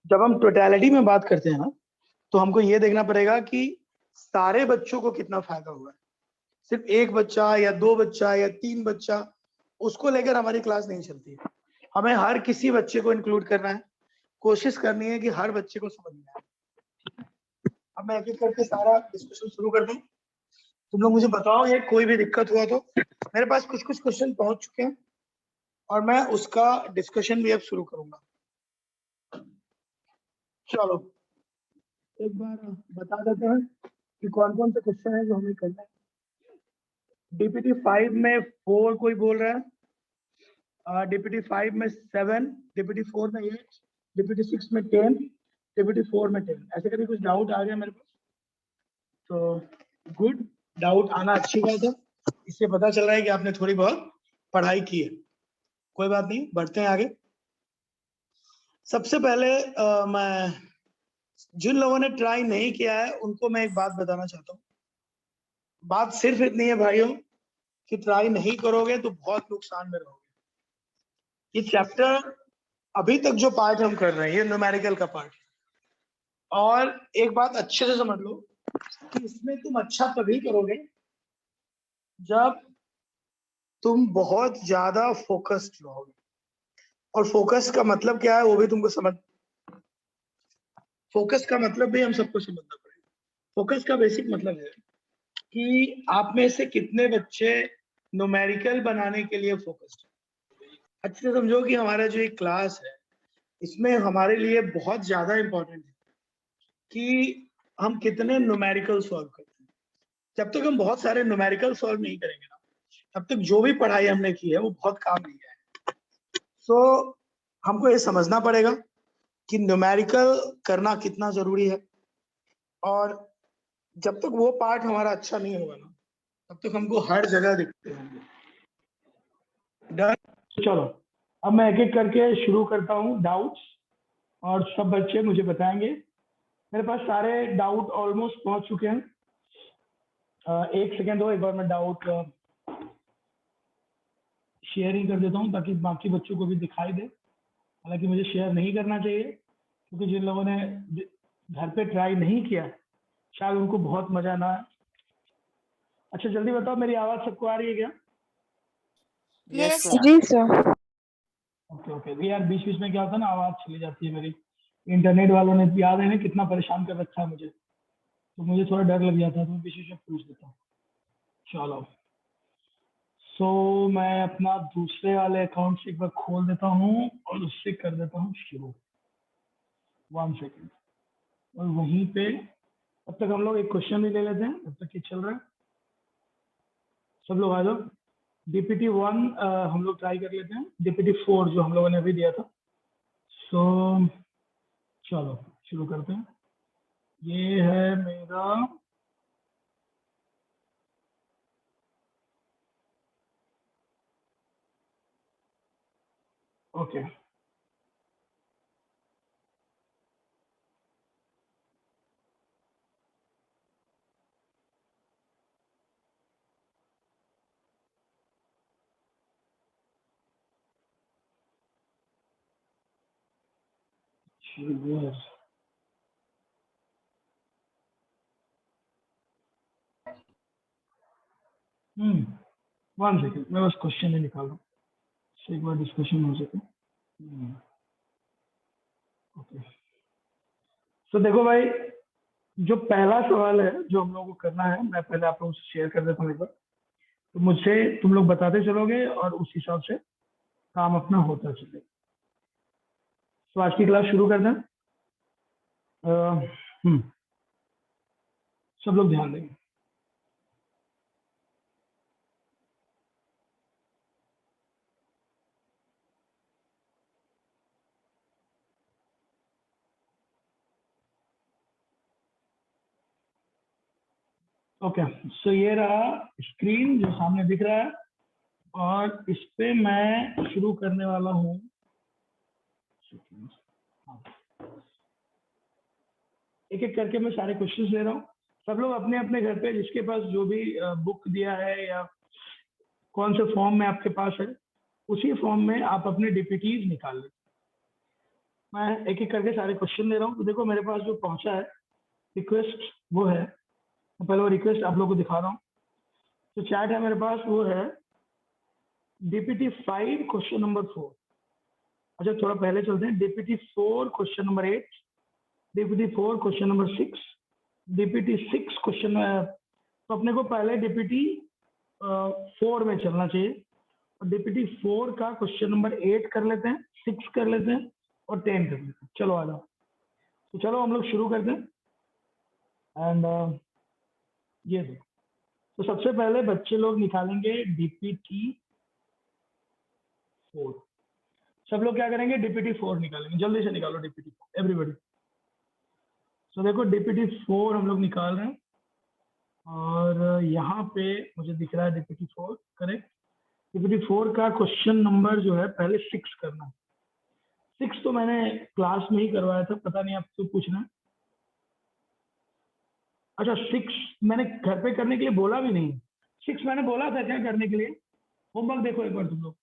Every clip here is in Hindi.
जब हम टोटलिटी में बात करते हैं ना, तो हमको ये देखना पड़ेगा कि सारे बच्चों को कितना फायदा हुआ है। सिर्फ एक बच्चा या दो बच्चा या तीन बच्चा, उसको लेकर हमारी क्लास नहीं चलती है। हमें हर किसी बच्चे को इंक्लूड करना है, कोशिश करनी है कि हर बच्चे को समझना है। अब मैं एक एक करके सारा डिस्कशन शुरू कर दूं। तुम लोग मुझे बताओ, ये कोई भी दिक्कत हुआ तो। मेरे पास कुछ कुछ क्वेश्चन पहुंच चुके हैं और मैं उसका डिस्कशन भी अब शुरू करूंगा। चलो एक बार बता देते हैं कि कौन कौन से क्वेश्चन है जो हमें करना है। डीपीटी 5 में 4 कोई बोल रहा है, डीपीटी 5 में 7, डीपीटी 4 में 8, डीपीटी 6 में 10, डीपीटी 4 में 10। ऐसे कभी कुछ डाउट आ गया मेरे पास तो गुड, डाउट आना अच्छी बात है। इससे पता चल रहा है कि आपने थोड़ी बहुत पढ़ाई की है। कोई बात नहीं, बढ़ते हैं आगे। सबसे पहले मैं जिन लोगों ने ट्राई नहीं किया है उनको मैं एक बात बताना चाहता हूँ। बात सिर्फ इतनी है भाइयों कि ट्राई नहीं करोगे तो बहुत नुकसान में रहोगे। ये चैप्टर अभी तक जो पार्ट हम कर रहे हैं, ये न्यूमेरिकल का पार्ट है। और एक बात अच्छे से समझ लो कि इसमें तुम अच्छा तभी करोगे जब तुम बहुत ज्यादा फोकस्ड रहोगे। और फोकस का मतलब क्या है वो भी तुमको समझ, फोकस का मतलब भी हम सबको समझना पड़ेगा। फोकस का बेसिक मतलब है कि आप में से कितने बच्चे न्यूमेरिकल बनाने के लिए फोकस्ड हैं। अच्छे से समझो कि हमारा जो एक क्लास है, इसमें हमारे लिए बहुत ज्यादा इंपॉर्टेंट है कि हम कितने न्यूमेरिकल सॉल्व करते हैं। जब तक हम बहुत सारे न्यूमेरिकल सॉल्व नहीं करेंगे ना, तब तक जो भी पढ़ाई हमने की है वो बहुत काम नहीं है। सो हमको ये समझना पड़ेगा कि न्यूमेरिकल करना कितना जरूरी है। और जब तक वो पार्ट हमारा अच्छा नहीं होगा ना, तब तक हमको हर जगह दिखते होंगे। डन। चलो अब मैं एक एक करके शुरू करता हूँ डाउट्स, और सब बच्चे मुझे बताएंगे। मेरे पास सारे डाउट ऑलमोस्ट पहुंच चुके हैं। एक सेकेंड हो, एक बार मैं डाउट शेयरिंग कर देता हूँ ताकि बाकी बच्चों को भी दिखाई दे। हालांकि मुझे शेयर नहीं करना चाहिए क्योंकि जिन लोगों ने घर पे ट्राई नहीं किया शायद उनको बहुत मजा ना आए। अच्छा जल्दी बताओ, मेरी आवाज सबको आ रही है क्या? यस जी सर। Okay okay. यार बीच बीच में क्या होता है ना, आवाज चली जाती है मेरी। इंटरनेट वालों ने याद है ना कितना परेशान कर रखा है मुझे, तो मुझे थोड़ा डर लग जाता है, तो मैं बीच बीच में पूछ देता हूँ। चलो मैं अपना दूसरे वाले अकाउंट से एक बार खोल देता हूँ और उससे कर देता हूँ शुरू। 1 सेकेंड। और वहीं पे अब तक हम लोग एक क्वेश्चन भी ले लेते हैं जब तक ये चल रहा है। सब लोग आ जाओ। डीपीटी 1 हम लोग ट्राई कर लेते हैं, डीपीटी 4 जो हम लोगों ने अभी दिया था। चलो शुरू करते हैं। ये है मेरा ओके। हम्म 1 सेकेंड, मैं बस क्वेश्चन ही निकाल रहा हूँ, एक बार डिस्कशन हो सके। ओके तो देखो भाई, जो पहला सवाल है जो हम लोगों को करना है, मैं पहले आप लोगों से शेयर कर देता हूँ एक बार, तो मुझसे तुम लोग बताते चलोगे और उस हिसाब से काम अपना होता चलेगा। तो आज की क्लास शुरू करना है। सब लोग ध्यान देंगे। ओके सो ये रहा स्क्रीन जो सामने दिख रहा है, और इस पे मैं शुरू करने वाला हूँ। एक एक करके मैं सारे क्वेश्चंस ले रहा हूँ। सब लोग अपने अपने घर पे जिसके पास जो भी बुक दिया है या कौन से फॉर्म में आपके पास है, उसी फॉर्म में आप अपने डीपीटीज निकाल लें। मैं एक एक करके सारे क्वेश्चन दे रहा हूँ। तो देखो मेरे पास जो पहुंचा है रिक्वेस्ट वो है, तो पहले वो रिक्वेस्ट आप लोग को दिखा रहा हूँ। तो चैट है मेरे पास, वो है DPT 5 क्वेश्चन नंबर 4। अच्छा थोड़ा पहले चलते हैं। DPT 4 question number 8, DPT 4 question number 6, DPT 6 question. तो अपने को पहले DPT 4 में चलना चाहिए, और DPT 4 का क्वेश्चन नंबर 8 कर लेते हैं, 6 कर लेते हैं और 10 कर लेते हैं। चलो आ जाओ। तो चलो हम लोग शुरू करते हैं। एंड ये देखो, तो सबसे पहले बच्चे लोग निकालेंगे DPT 4। सब लोग क्या करेंगे, DPT 4 निकालेंगे। जल्दी से निकालो DPT 4 एवरीबॉडी। तो देखो DPT 4 हम लोग निकाल रहे हैं, और यहाँ पे मुझे दिख रहा है DPT 4 करेक्ट। DPT 4 का क्वेश्चन नंबर जो है पहले 6 करना है। 6 तो मैंने क्लास में ही करवाया था, पता नहीं आपको पूछना है। अच्छा 6 मैंने घर पे करने के लिए बोला भी नहीं। 6 मैंने बोला था क्या करने के लिए? होमवर्क देखो एक बार तुम लोग,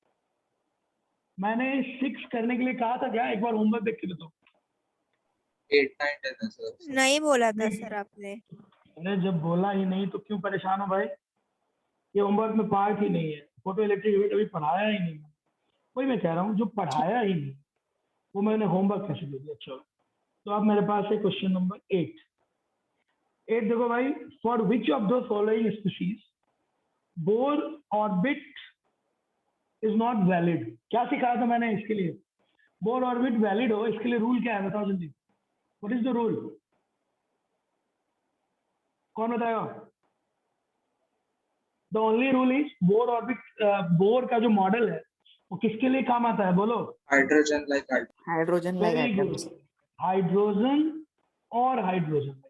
मैंने 6 करने के लिए कहा था क्या? एक बार होमवर्क देख के बताओ। 8, 9, 10 है सर। नहीं बोला था नहीं। सर आपने। अरे जब बोला ही नहीं तो क्यों परेशान हो भाई? ये होमवर्क में पार्ट ही नहीं है। फोटो इलेक्ट्रिक यूनिट अभी पढ़ाया ही नहीं। वही मैं कह रहा हूँ, जो पढ़ाया ही नहीं वो मैंने होमवर्क कैसे दे दिया। चलो तो अब मेरे पास है क्वेश्चन नंबर 8। देखो भाई, for which of the following species Bohr orbit is not valid. क्या सिखाया था मैंने इसके लिए? बोर ऑर्बिट वैलिड हो इसके लिए रूल क्या है, बताओ जल्दी। What is the rule? कौन बताएगा? The only rule is Bohr orbit, bore का जो मॉडल है वो किसके लिए काम आता है, बोलो। Hydrogen like hydrogen like very good, atoms. Hydrogen और hydrogen.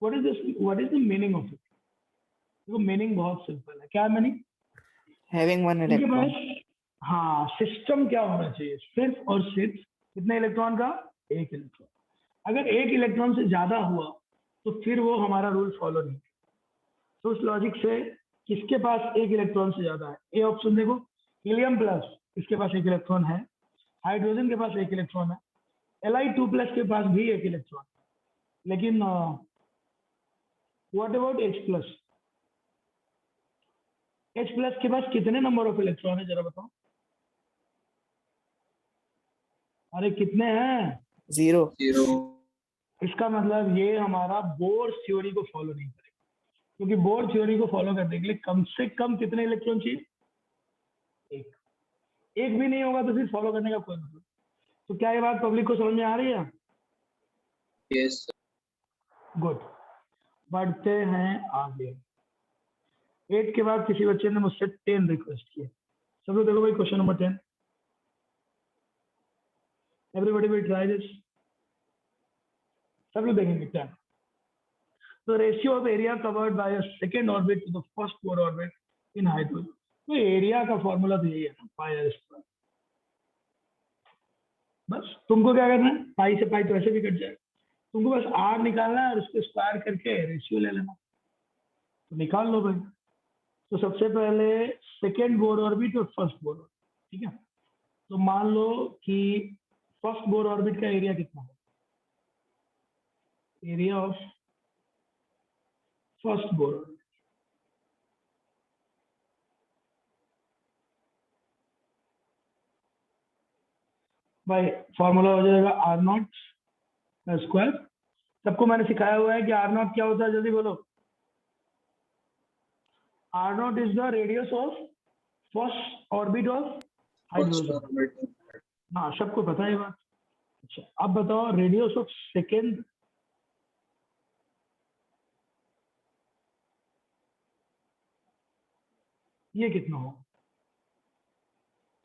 what is the meaning of it? देखो मीनिंग बहुत सिंपल है। क्या मीनिंग? हैविंग वन इनके इलेक्ट्रॉन। पास हाँ सिस्टम क्या होना चाहिए, सिर्फ और सिर्फ कितने इलेक्ट्रॉन का? एक इलेक्ट्रॉन। अगर एक इलेक्ट्रॉन से ज्यादा हुआ तो फिर वो हमारा रूल फॉलो नहीं। तो उस लॉजिक से किसके पास एक इलेक्ट्रॉन से ज्यादा है? ए ऑप्शन देखो, हीलियम प्लस, इसके पास एक इलेक्ट्रॉन है। हाइड्रोजन के पास एक इलेक्ट्रॉन है। Li2 प्लस के पास भी एक इलेक्ट्रॉन है। लेकिन what about H plus? H plus के पास कितने नंबर ऑफ इलेक्ट्रॉन है जरा बताओ? अरे कितने हैं? 0। 0। इसका मतलब ये हमारा बोर थ्योरी को फॉलो नहीं करेगा, क्योंकि बोर थ्योरी को फॉलो करने के लिए कम से कम कितने इलेक्ट्रॉन चाहिए? एक भी नहीं होगा तो फिर फॉलो करने का कोई मतलब। तो क्या ये बात पब्लिक को समझ में आ रही है? Yes good. बढ़ते हैं आगे। 8 के बाद किसी बच्चे ने मुझसे 10 रिक्वेस्ट किए। सब लोग देखो भाई question number 10। Everybody will try this. सब लोग देखेंगे क्या? तो ratio of area covered by a second orbit to the first Bohr orbit in hydrogen. तो एरिया का फॉर्मूला तो यही है ना, पाई आर स्क्वायर। बस तुमको क्या करना है, पाई से पाई तो ऐसे भी कट जाए, तुमको बस आर निकालना है और उसको स्क्वायर करके रेशियो ले लेना। तो निकाल लो भाई। तो सबसे पहले सेकेंड बोर ऑर्बिट और फर्स्ट बोर ऑर्बिट, ठीक है। तो मान लो कि फर्स्ट बोर ऑर्बिट का एरिया कितना है? Area of first Bohr orbit, भाई फॉर्मूला हो जाएगा आर नॉट स्क्वायर। सबको मैंने सिखाया हुआ है कि आर नॉट क्या होता है, जल्दी बोलो। R naught is the radius of first orbit of first hydrogen. Orbit. हाँ सबको पता है ये बात। अच्छा अब बताओ रेडियस ऑफ सेकेंड, ये कितना होगा?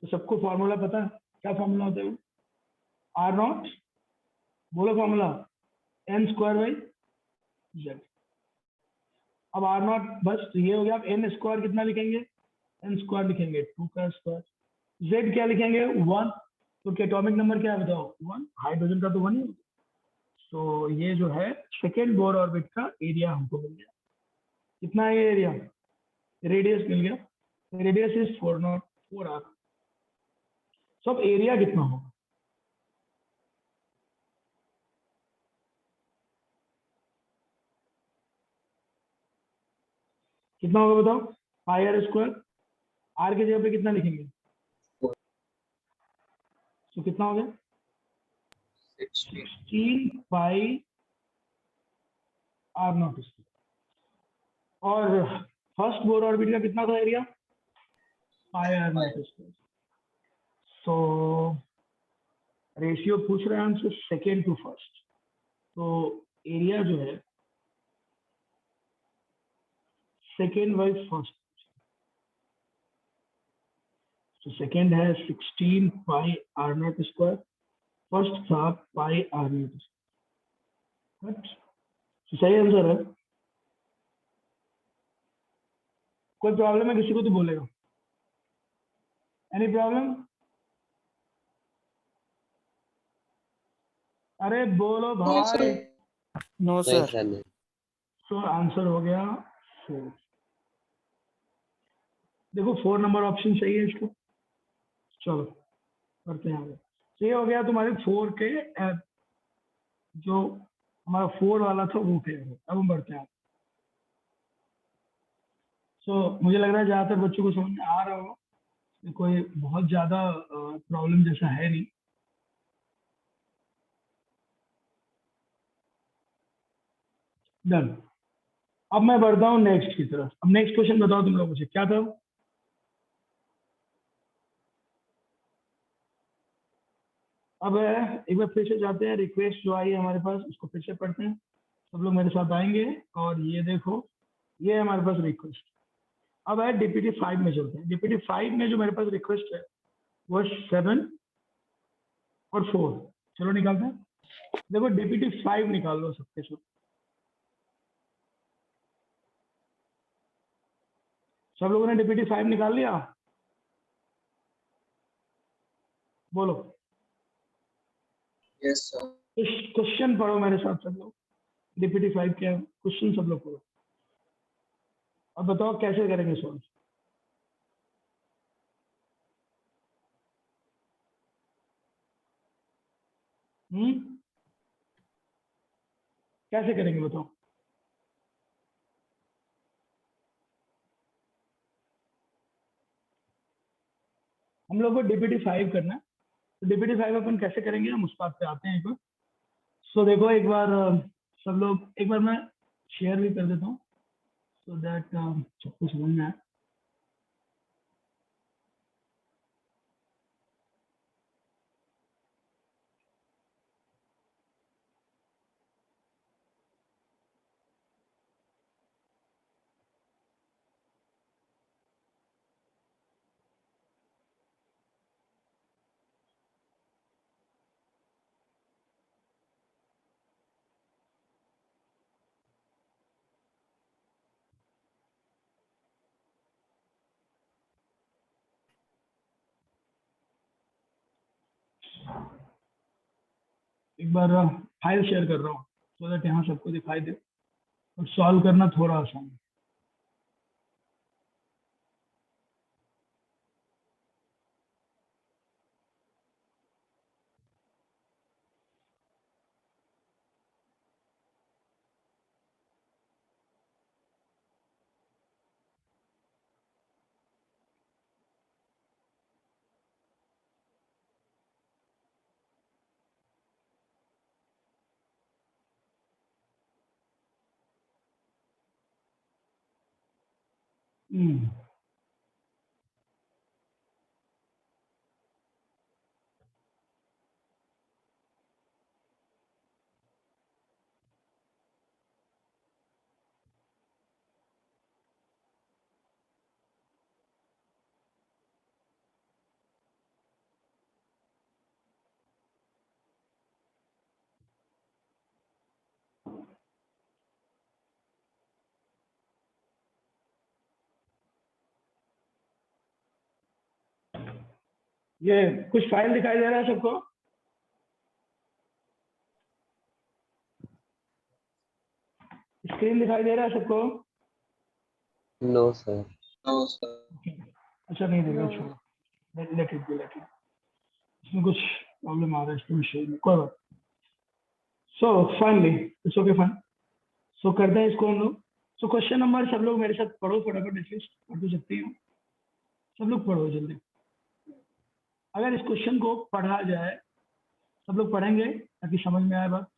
तो सबको फॉर्मूला पता है, क्या फॉर्मूला होता है? आर नॉट, बोलो formula, N square by Z. अब आर नॉट बस तो ये हो गया। अब एन स्क्वायर कितना लिखेंगे? एन स्क्वायर लिखेंगे 2 का स्क्वायर। जेड क्या लिखेंगे? 1। तो एटॉमिक नंबर क्या है बताओ? 1। हाइड्रोजन का तो 1 ही। तो ये जो है सेकेंड बोर ऑर्बिट का एरिया हमको मिल गया। कितना है ये एरिया? रेडियस मिल गया। Radius is 404 R. सब एरिया कितना होगा? कितना होगा बताओ, पाई आर स्क्वायर, आर की जगह पे कितना लिखेंगे, 4. तो कितना हो गया 16. 16 पाई आर नॉट स्क्वायर। और फर्स्ट बोर ऑर्बिट का कितना था area, pi R naught square. तो रेशियो पूछ रहे हैं हमसे सेकेंड टू फर्स्ट, तो एरिया जो है सेकेंड वाइज फर्स्ट, तो सेकेंड है 16 pi R naught square, first था पाई आर नॉट स्क्वायर। तो सही आंसर है। कोई प्रॉब्लम है किसी को तो बोलेगा, एनी प्रॉब्लम, अरे बोलो No, sir. भाई। No, नहीं sir. सर नहीं। तो आंसर हो गया 4। देखो 4 नंबर ऑप्शन सही है इसको। चलो करते हैं आगे। तो ये हो गया तुम्हारे 4 के जो हमारा 4 वाला था वो क्लियर है। अब हम बढ़ते हैं। सो मुझे लग रहा है ज्यादातर बच्चों को समझ में आ रहा होगा, कोई बहुत ज्यादा प्रॉब्लम जैसा है नहीं। डन। अब मैं बढ़ता हूँ नेक्स्ट की तरफ। अब नेक्स्ट क्वेश्चन बताओ तुम लोग मुझे क्या था। अब एक बार फिर से जाते हैं, रिक्वेस्ट जो आई है हमारे पास उसको फिर से पढ़ते हैं। सब लोग मेरे साथ आएंगे और ये देखो, ये है हमारे पास रिक्वेस्ट। अब है डीपीटी 5 में चलते हैं। डीपीटी 5 में जो मेरे पास रिक्वेस्ट है वो 7 और 4। चलो निकालते हैं। देखो डीपीटी 5 निकाल लो सबके सब। सब लोगों ने डीपीटी 5 निकाल लिया, बोलो। Yes, sir. क्वेश्चन पढ़ो मेरे साथ सब लोग। डीपीटी 5 क्या है, क्वेश्चन सब लोग पढ़ो। अब बताओ कैसे करेंगे सॉल्व। कैसे करेंगे बताओ। हम लोग को डीपीटी 5 करना है, तो डीपीटी 5 अपन कैसे करेंगे हम उस बात पे आते हैं एक बार। सो देखो एक बार सब लोग, एक बार मैं शेयर भी कर देता हूँ सो दैट सबको समझ में आए। एक बार फाइल शेयर कर रहा हूँ सो दैट यहाँ सबको दिखाई दे और सॉल्व करना थोड़ा आसान है। हम्म, ये कुछ फाइल दिखाई दे रहा है सबको। स्क्रीन दिखाई दे रहा है सबको। No sir. No, sir. अच्छा नहीं देगा, छोड़ो, let it be, let it. इसमें कुछ प्रॉब्लम आ रहा है इसके विषय में, कोई बात। So finally it's okay fine. So करते हैं इसको हम लोग। सो क्वेश्चन नंबर सब लोग मेरे साथ पढ़ो फटाफट, एटलीस्ट पढ़ तो सकते हो, सब लोग पढ़ो जल्दी। अगर इस क्वेश्चन को पढ़ा जाए, सब लोग पढ़ेंगे ताकि समझ में आए बात।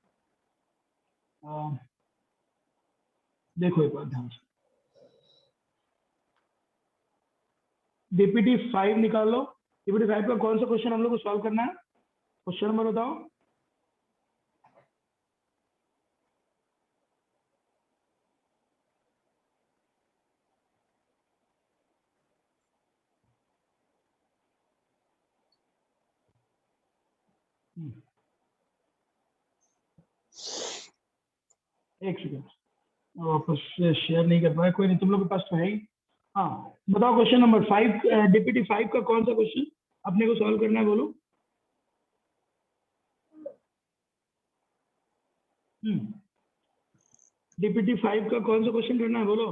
देखो एक बार ध्यान से, डीपीटी 5 निकाल लो। डीपीटी 5 का कौन सा क्वेश्चन हम लोग को सॉल्व करना है? क्वेश्चन नंबर बताओ। एक सेकेंड, वापस शेयर नहीं कर पाया, कोई नहीं, तुम लोग के पास तो है ही। हाँ बताओ क्वेश्चन नंबर 5, डीपीटी 5 का कौन सा क्वेश्चन अपने को सॉल्व करना है, बोलो। डीपीटी 5 का कौन सा क्वेश्चन करना है, बोलो।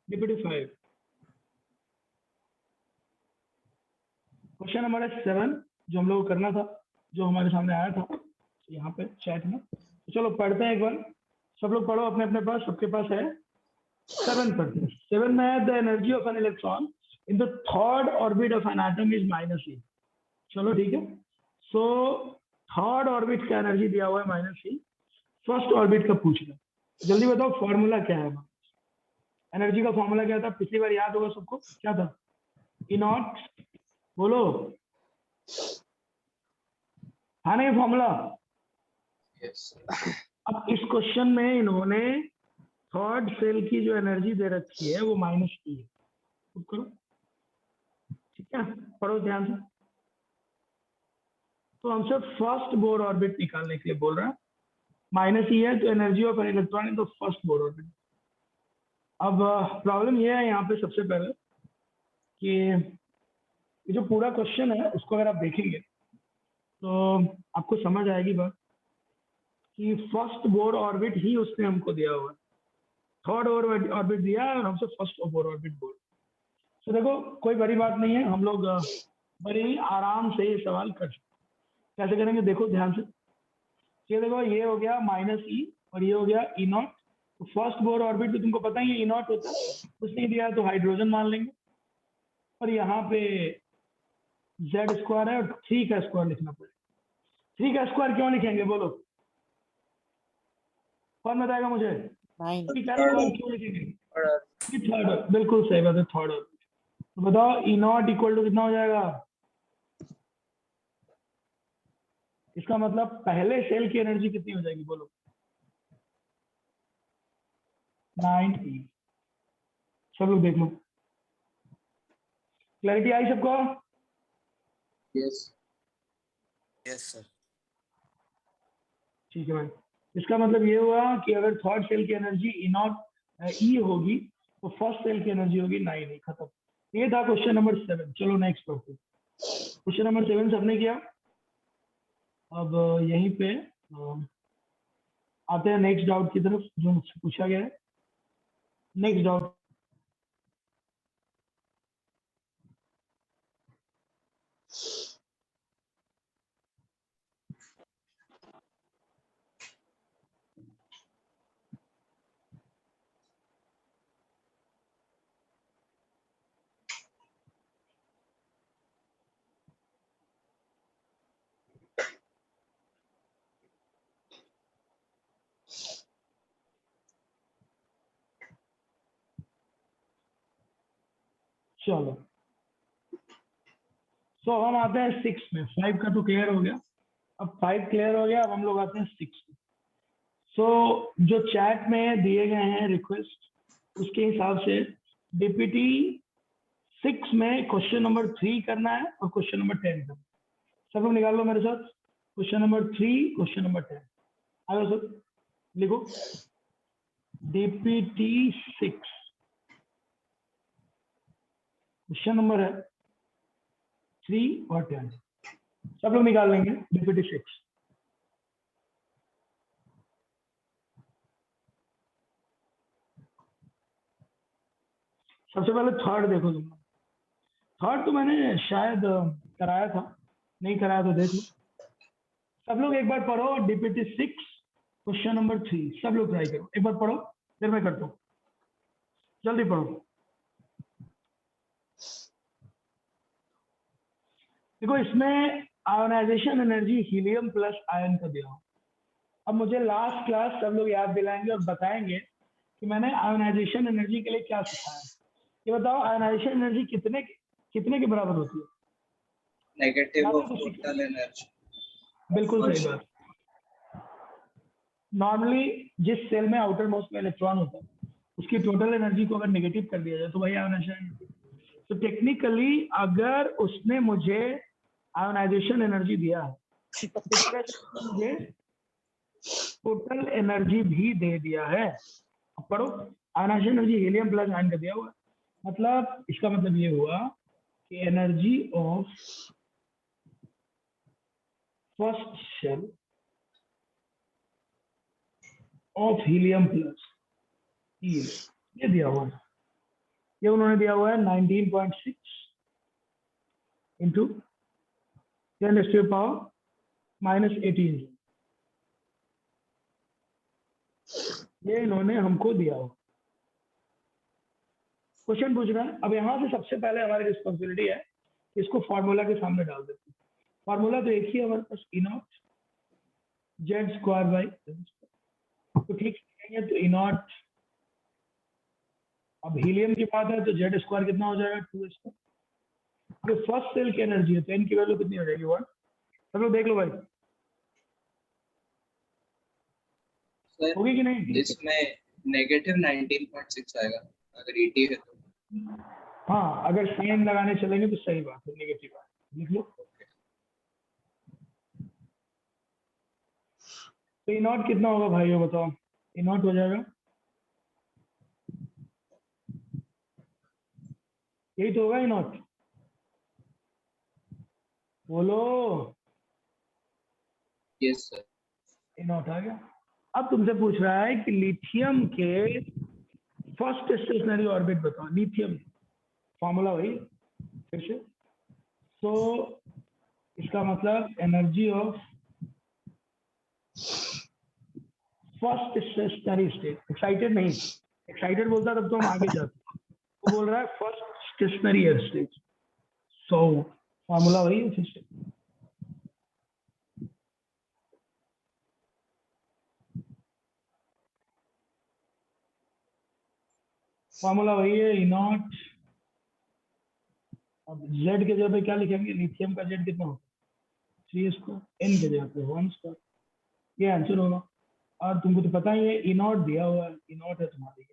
डीपीटी 5 क्वेश्चन नंबर 7 जो हम लोग को करना था, जो हमारे सामने आया था यहाँ पे चैट में। तो चलो पढ़ते हैं एक बार, सब लोग पढ़ो अपने अपने पास, सबके पास है। 7 पढ़ते हैं। 7 में है the energy of an electron in the third orbit of an atom is -e। चलो ठीक है, सो थर्ड ऑर्बिट का एनर्जी दिया हुआ है -e, फर्स्ट ऑर्बिट का पूछ रहे हैं। जल्दी बताओ फॉर्मूला क्या है? एनर्जी का फॉर्मूला क्या था? पिछली बार याद होगा सबको, क्या था? E नॉट, बोलो, था ना ये फॉर्मूला? Yes. अब इस क्वेश्चन में इन्होंने थर्ड सेल की जो एनर्जी दे रखी है वो -e है। करो, ठीक है, पढ़ो ध्यान से। तो हमसे फर्स्ट बोर ऑर्बिट निकालने के लिए बोल रहा है, -e है तो energy of an electron in the first Bohr orbit. अब प्रॉब्लम ये है यहाँ पे सबसे पहले कि ये जो पूरा क्वेश्चन है उसको अगर आप देखेंगे तो आपको समझ आएगी बात कि फर्स्ट बोर ऑर्बिट ही उसने हमको दिया हुआ है, थर्ड ऑर्बिट दिया है और हमसे फर्स्ट बोर ऑर्बिट बोल। तो देखो कोई बड़ी बात नहीं है, हम लोग बड़े ही आराम से ये सवाल कर सकते। कैसे करेंगे देखो ध्यान से। ये देखो ये हो गया -e और ये हो गया E नॉट। तो फर्स्ट बोर ऑर्बिट तो तुमको पता ही है E नॉट होता है, कुछ नहीं दिया है तो हाइड्रोजन मान लेंगे। और यहाँ पे Z² है और 3 का स्क्वायर लिखना पड़ेगा। 3 का स्क्वायर क्यों लिखेंगे बोलो, कौन बताएगा मुझे? 9. 3 का स्क्वायर क्यों लिखेंगे? थर्ड, बिल्कुल सही बात है, थर्ड ऑर्बिट। तो बताओ E नॉट इक्वल टू कितना हो जाएगा? इसका मतलब पहले सेल की एनर्जी कितनी हो जाएगी बोलो? 9e। सब लोग देख लो, क्लैरिटी आई सबको? Yes. Yes, sir. ठीक है भाई, इसका मतलब ये हुआ कि अगर थर्ड सेल की एनर्जी E नॉट E होगी तो फर्स्ट सेल की एनर्जी होगी 9e। खत्म। ये था क्वेश्चन नंबर 7। चलो नेक्स्ट पढ़ते। क्वेश्चन नंबर 7 सबने किया। अब यहीं पे आते हैं नेक्स्ट डाउट की तरफ जो मुझसे पूछा गया है। नेक्स्ट डाउट, चलो सो हम आते हैं 6 में। 5 का तो क्लियर हो गया, अब 5 क्लियर हो गया, अब हम लोग आते हैं 6 में। सो जो चैट में दिए गए हैं रिक्वेस्ट उसके हिसाब से डीपीटी 6 में क्वेश्चन नंबर 3 करना है और क्वेश्चन नंबर 10 करना है। सब लोग निकाल लो मेरे साथ, क्वेश्चन नंबर 3, क्वेश्चन नंबर 10। आगे सर लिखो, डीपीटी 6 क्वेश्चन नंबर है 3 और 10। सब लोग निकाल लेंगे डीपीटी 6। सबसे पहले थर्ड देखो तुम। थर्ड तो मैंने शायद कराया था, नहीं कराया तो देख लो। सब लोग एक बार पढ़ो डीपीटी 6 क्वेश्चन नंबर 3, सब लोग ट्राई करो, एक बार पढ़ो, फिर मैं करता हूँ, जल्दी पढ़ो। देखो इसमें ionization energy helium plus ion का दिया। अब मुझे लास्ट क्लास सब लोग याद दिलाएंगे और बताएंगे कि मैंने आयोनाइजेशन एनर्जी के लिए क्या सिखाया। ये बताओ आयोनाइजेशन एनर्जी कितने के बराबर होती है? नेगेटिव आपने ऑफ तो सीखा। Total energy. बिल्कुल सही बात। नॉर्मली जिस सेल में आउटर मोस्ट में इलेक्ट्रॉन होता है उसकी टोटल एनर्जी को अगर नेगेटिव कर दिया जाए तो वही आयोनाइजेशन एनर्जी। तो टेक्निकली अगर उसने मुझे आयोनाइजेशन एनर्जी दिया है तो इस तरह से मुझे टोटल एनर्जी भी दे दिया है। अब पढ़ो, ionization energy helium plus ion का दिया हुआ है, मतलब इसका मतलब ये हुआ कि energy of first shell of helium plus ये दिया हुआ है, ये उन्होंने दिया हुआ है 19.6 इंटू 10⁻⁻18। ये इन्होंने हमको दिया हुआ। क्वेश्चन पूछ रहा है, अब यहाँ से सबसे पहले हमारी रिस्पॉन्सिबिलिटी है कि इसको फॉर्मूला के सामने डाल देते हैं। फॉर्मूला तो एक ही है हमारे पास, E not Z square by, तो ठीक है, तो E नॉट, अब हीलियम की बात है तो जेड स्क्वायर कितना हो जाएगा 2 जो फर्स्ट सेल की एनर्जी है तो n की वैल्यू कितनी हो जाएगी 1। सब लोग देख लो भाई, सर होगी कि नहीं? इसमें नेगेटिव 19.6 आएगा अगर ET है तो। हाँ, अगर साइन लगाने चलेंगे तो सही बात है, नेगेटिव बात लिख लो। तो E नॉट कितना होगा भाइयों बताओ? E नॉट हो जाएगा, यही तो होगा E नॉट, बोलो। Yes sir. E नॉट आ गया। अब तुमसे पूछ रहा है कि लिथियम के फर्स्ट स्टेशनरी ऑर्बिट बताओ। लिथियम फॉर्मूला वही फिर से, तो इसका मतलब energy of first stationery state, excited नहीं, एक्साइटेड बोलता तब तो हम आगे जाते, वो बोल रहा है first stationery state, so formula वही है फिर से। फॉर्मूला वही है, E नॉट। अब Z के जगह पे क्या लिखेंगे? लिथियम का Z कितना होता है 3 स्क्वायर, N के जगह पे 1 स्क्वायर, ये आंसर होगा। और तुमको तो पता ही है E नॉट दिया हुआ है, E नॉट है तुम्हारी,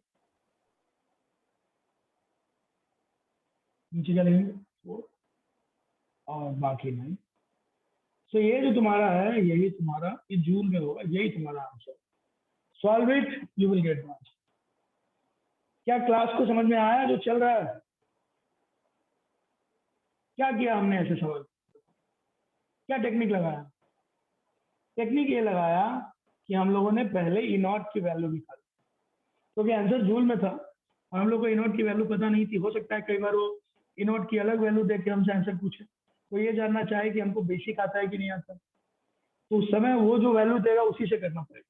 नीचे क्या लिखेंगे 4 और बाकी नहीं। तो ये जो तुम्हारा है यही तुम्हारा, ये जूल में होगा, यही तुम्हारा answer. Solve it, you will get answer. क्या क्लास को समझ में आया जो चल रहा है? क्या किया हमने ऐसे सवाल, क्या टेक्निक लगाया? टेक्निक ये लगाया कि हम लोगों ने पहले E नॉट की वैल्यू निकाली, क्योंकि आंसर जूल में था और हम लोग को E नॉट की वैल्यू पता नहीं थी। हो सकता है कई बार वो E नॉट की अलग वैल्यू देख के हमसे आंसर पूछे, तो ये जानना चाहे कि हमको बेसिक आता है कि नहीं आता, तो उस समय वो जो वैल्यू देगा उसी से करना पड़ेगा।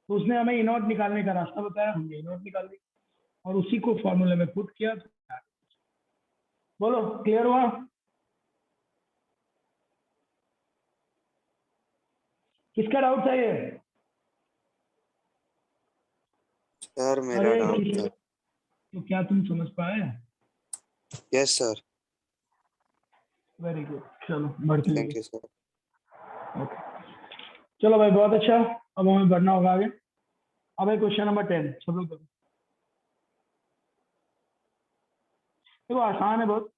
तो उसने हमें E नॉट निकालने का रास्ता बताया, हमने E नॉट निकाल दी और उसी को फॉर्मूले में पुट किया। बोलो क्लियर हुआ? किसका डाउट था ये? सर मेरा अरे डाउट था। तो क्या तुम समझ पाए? यस सर, वेरी गुड, चलो बढ़ते हैं। Thank you sir. ओके, चलो भाई बहुत अच्छा, अब हमें बढ़ना होगा आगे। अब है क्वेश्चन नंबर 10, सब लोग देखो। देखो आसान है बहुत,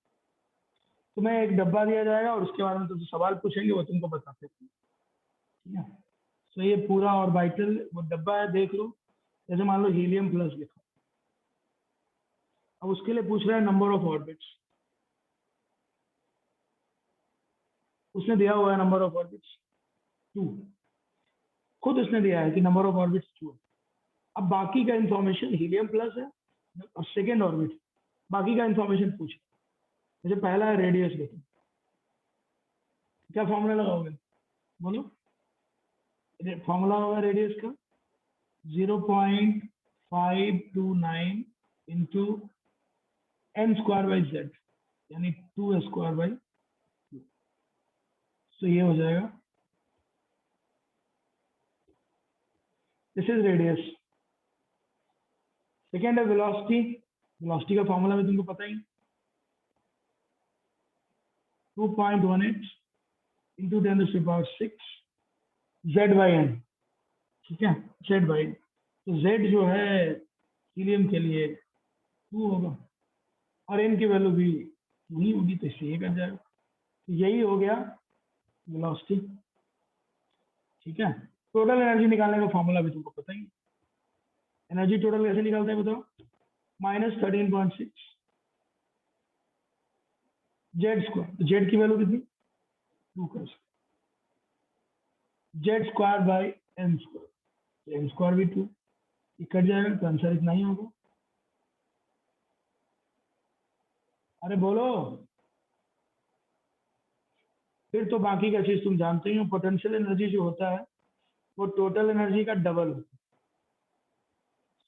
तुम्हें एक डब्बा दिया जाएगा और उसके बारे में तुमसे सवाल पूछेंगे, वो तुमको बताते हैं, ठीक है? तो ये पूरा ऑर्बिटल वो डब्बा है, देख लो, जैसे मान लो हीलियम प्लस लिखा, अब उसके लिए पूछ रहा है नंबर ऑफ ऑर्बिट्स। उसने दिया हुआ है नंबर ऑफ ऑर्बिट्स 2, खुद उसने दिया है कि नंबर ऑफ ऑर्बिट्स 2। अब बाकी का इंफॉर्मेशन हीलियम प्लस है और सेकेंड ऑर्बिट, बाकी का इंफॉर्मेशन पूछ, जैसे पहला है रेडियस देखो, क्या फॉर्मूला लगाओगे बोलो? फॉर्मूला होगा रेडियस का 0.529 into n square by z, यानी 2 स्क्वायर बाई 2। तो ये हो जाएगा, दिस इज रेडियस। सेकेंड है वेलोसिटी। वेलोसिटी का फॉर्मूला भी तुमको पता ही, 2.18 इंटू 10⁶ z बाई n, ठीक है, z बाई n। तो z जो है हीलियम के लिए 2 होगा और n की वैल्यू भी 2 ही होगी, तो इसलिए ये कट जाएगा। तो यही हो गया वेलोसिटी, ठीक है। टोटल एनर्जी निकालने का फॉर्मूला भी तुमको पता ही। एनर्जी टोटल कैसे निकालते हैं बताओ? -13.6 जेड स्क्वायर, जेड की वैल्यू कितनी 2 कर, Z square by N square, N square भी 2, ये कट जाएगा तो आंसर इतना ही होगा। अरे बोलो, फिर तो बाकी का चीज तुम जानते ही हो, पोटेंशियल एनर्जी जो होता है वो टोटल एनर्जी का डबल होता है।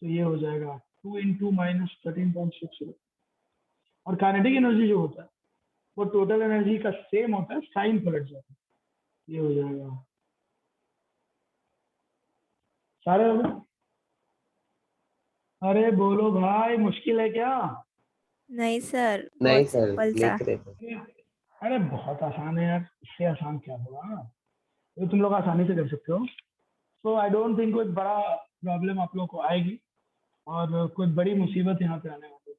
तो ये हो जाएगा 2 इंटू -13.6, और काइनेटिक एनर्जी जो होता है वो टोटल एनर्जी का सेम होता है, साइन पलट जाता है। ये हो जाएगा, सारे हो गए? अरे बोलो भाई, मुश्किल है क्या? नहीं सर, नहीं बहुत सर, सिंपल था। लिख रहे थे। अरे बहुत आसान है यार, इससे आसान क्या होगा, ये तुम लोग आसानी से कर सकते हो। सो आई डोंट थिंक कोई बड़ा प्रॉब्लम आप लोग को आएगी और कोई बड़ी मुसीबत यहाँ पे आने वाली है।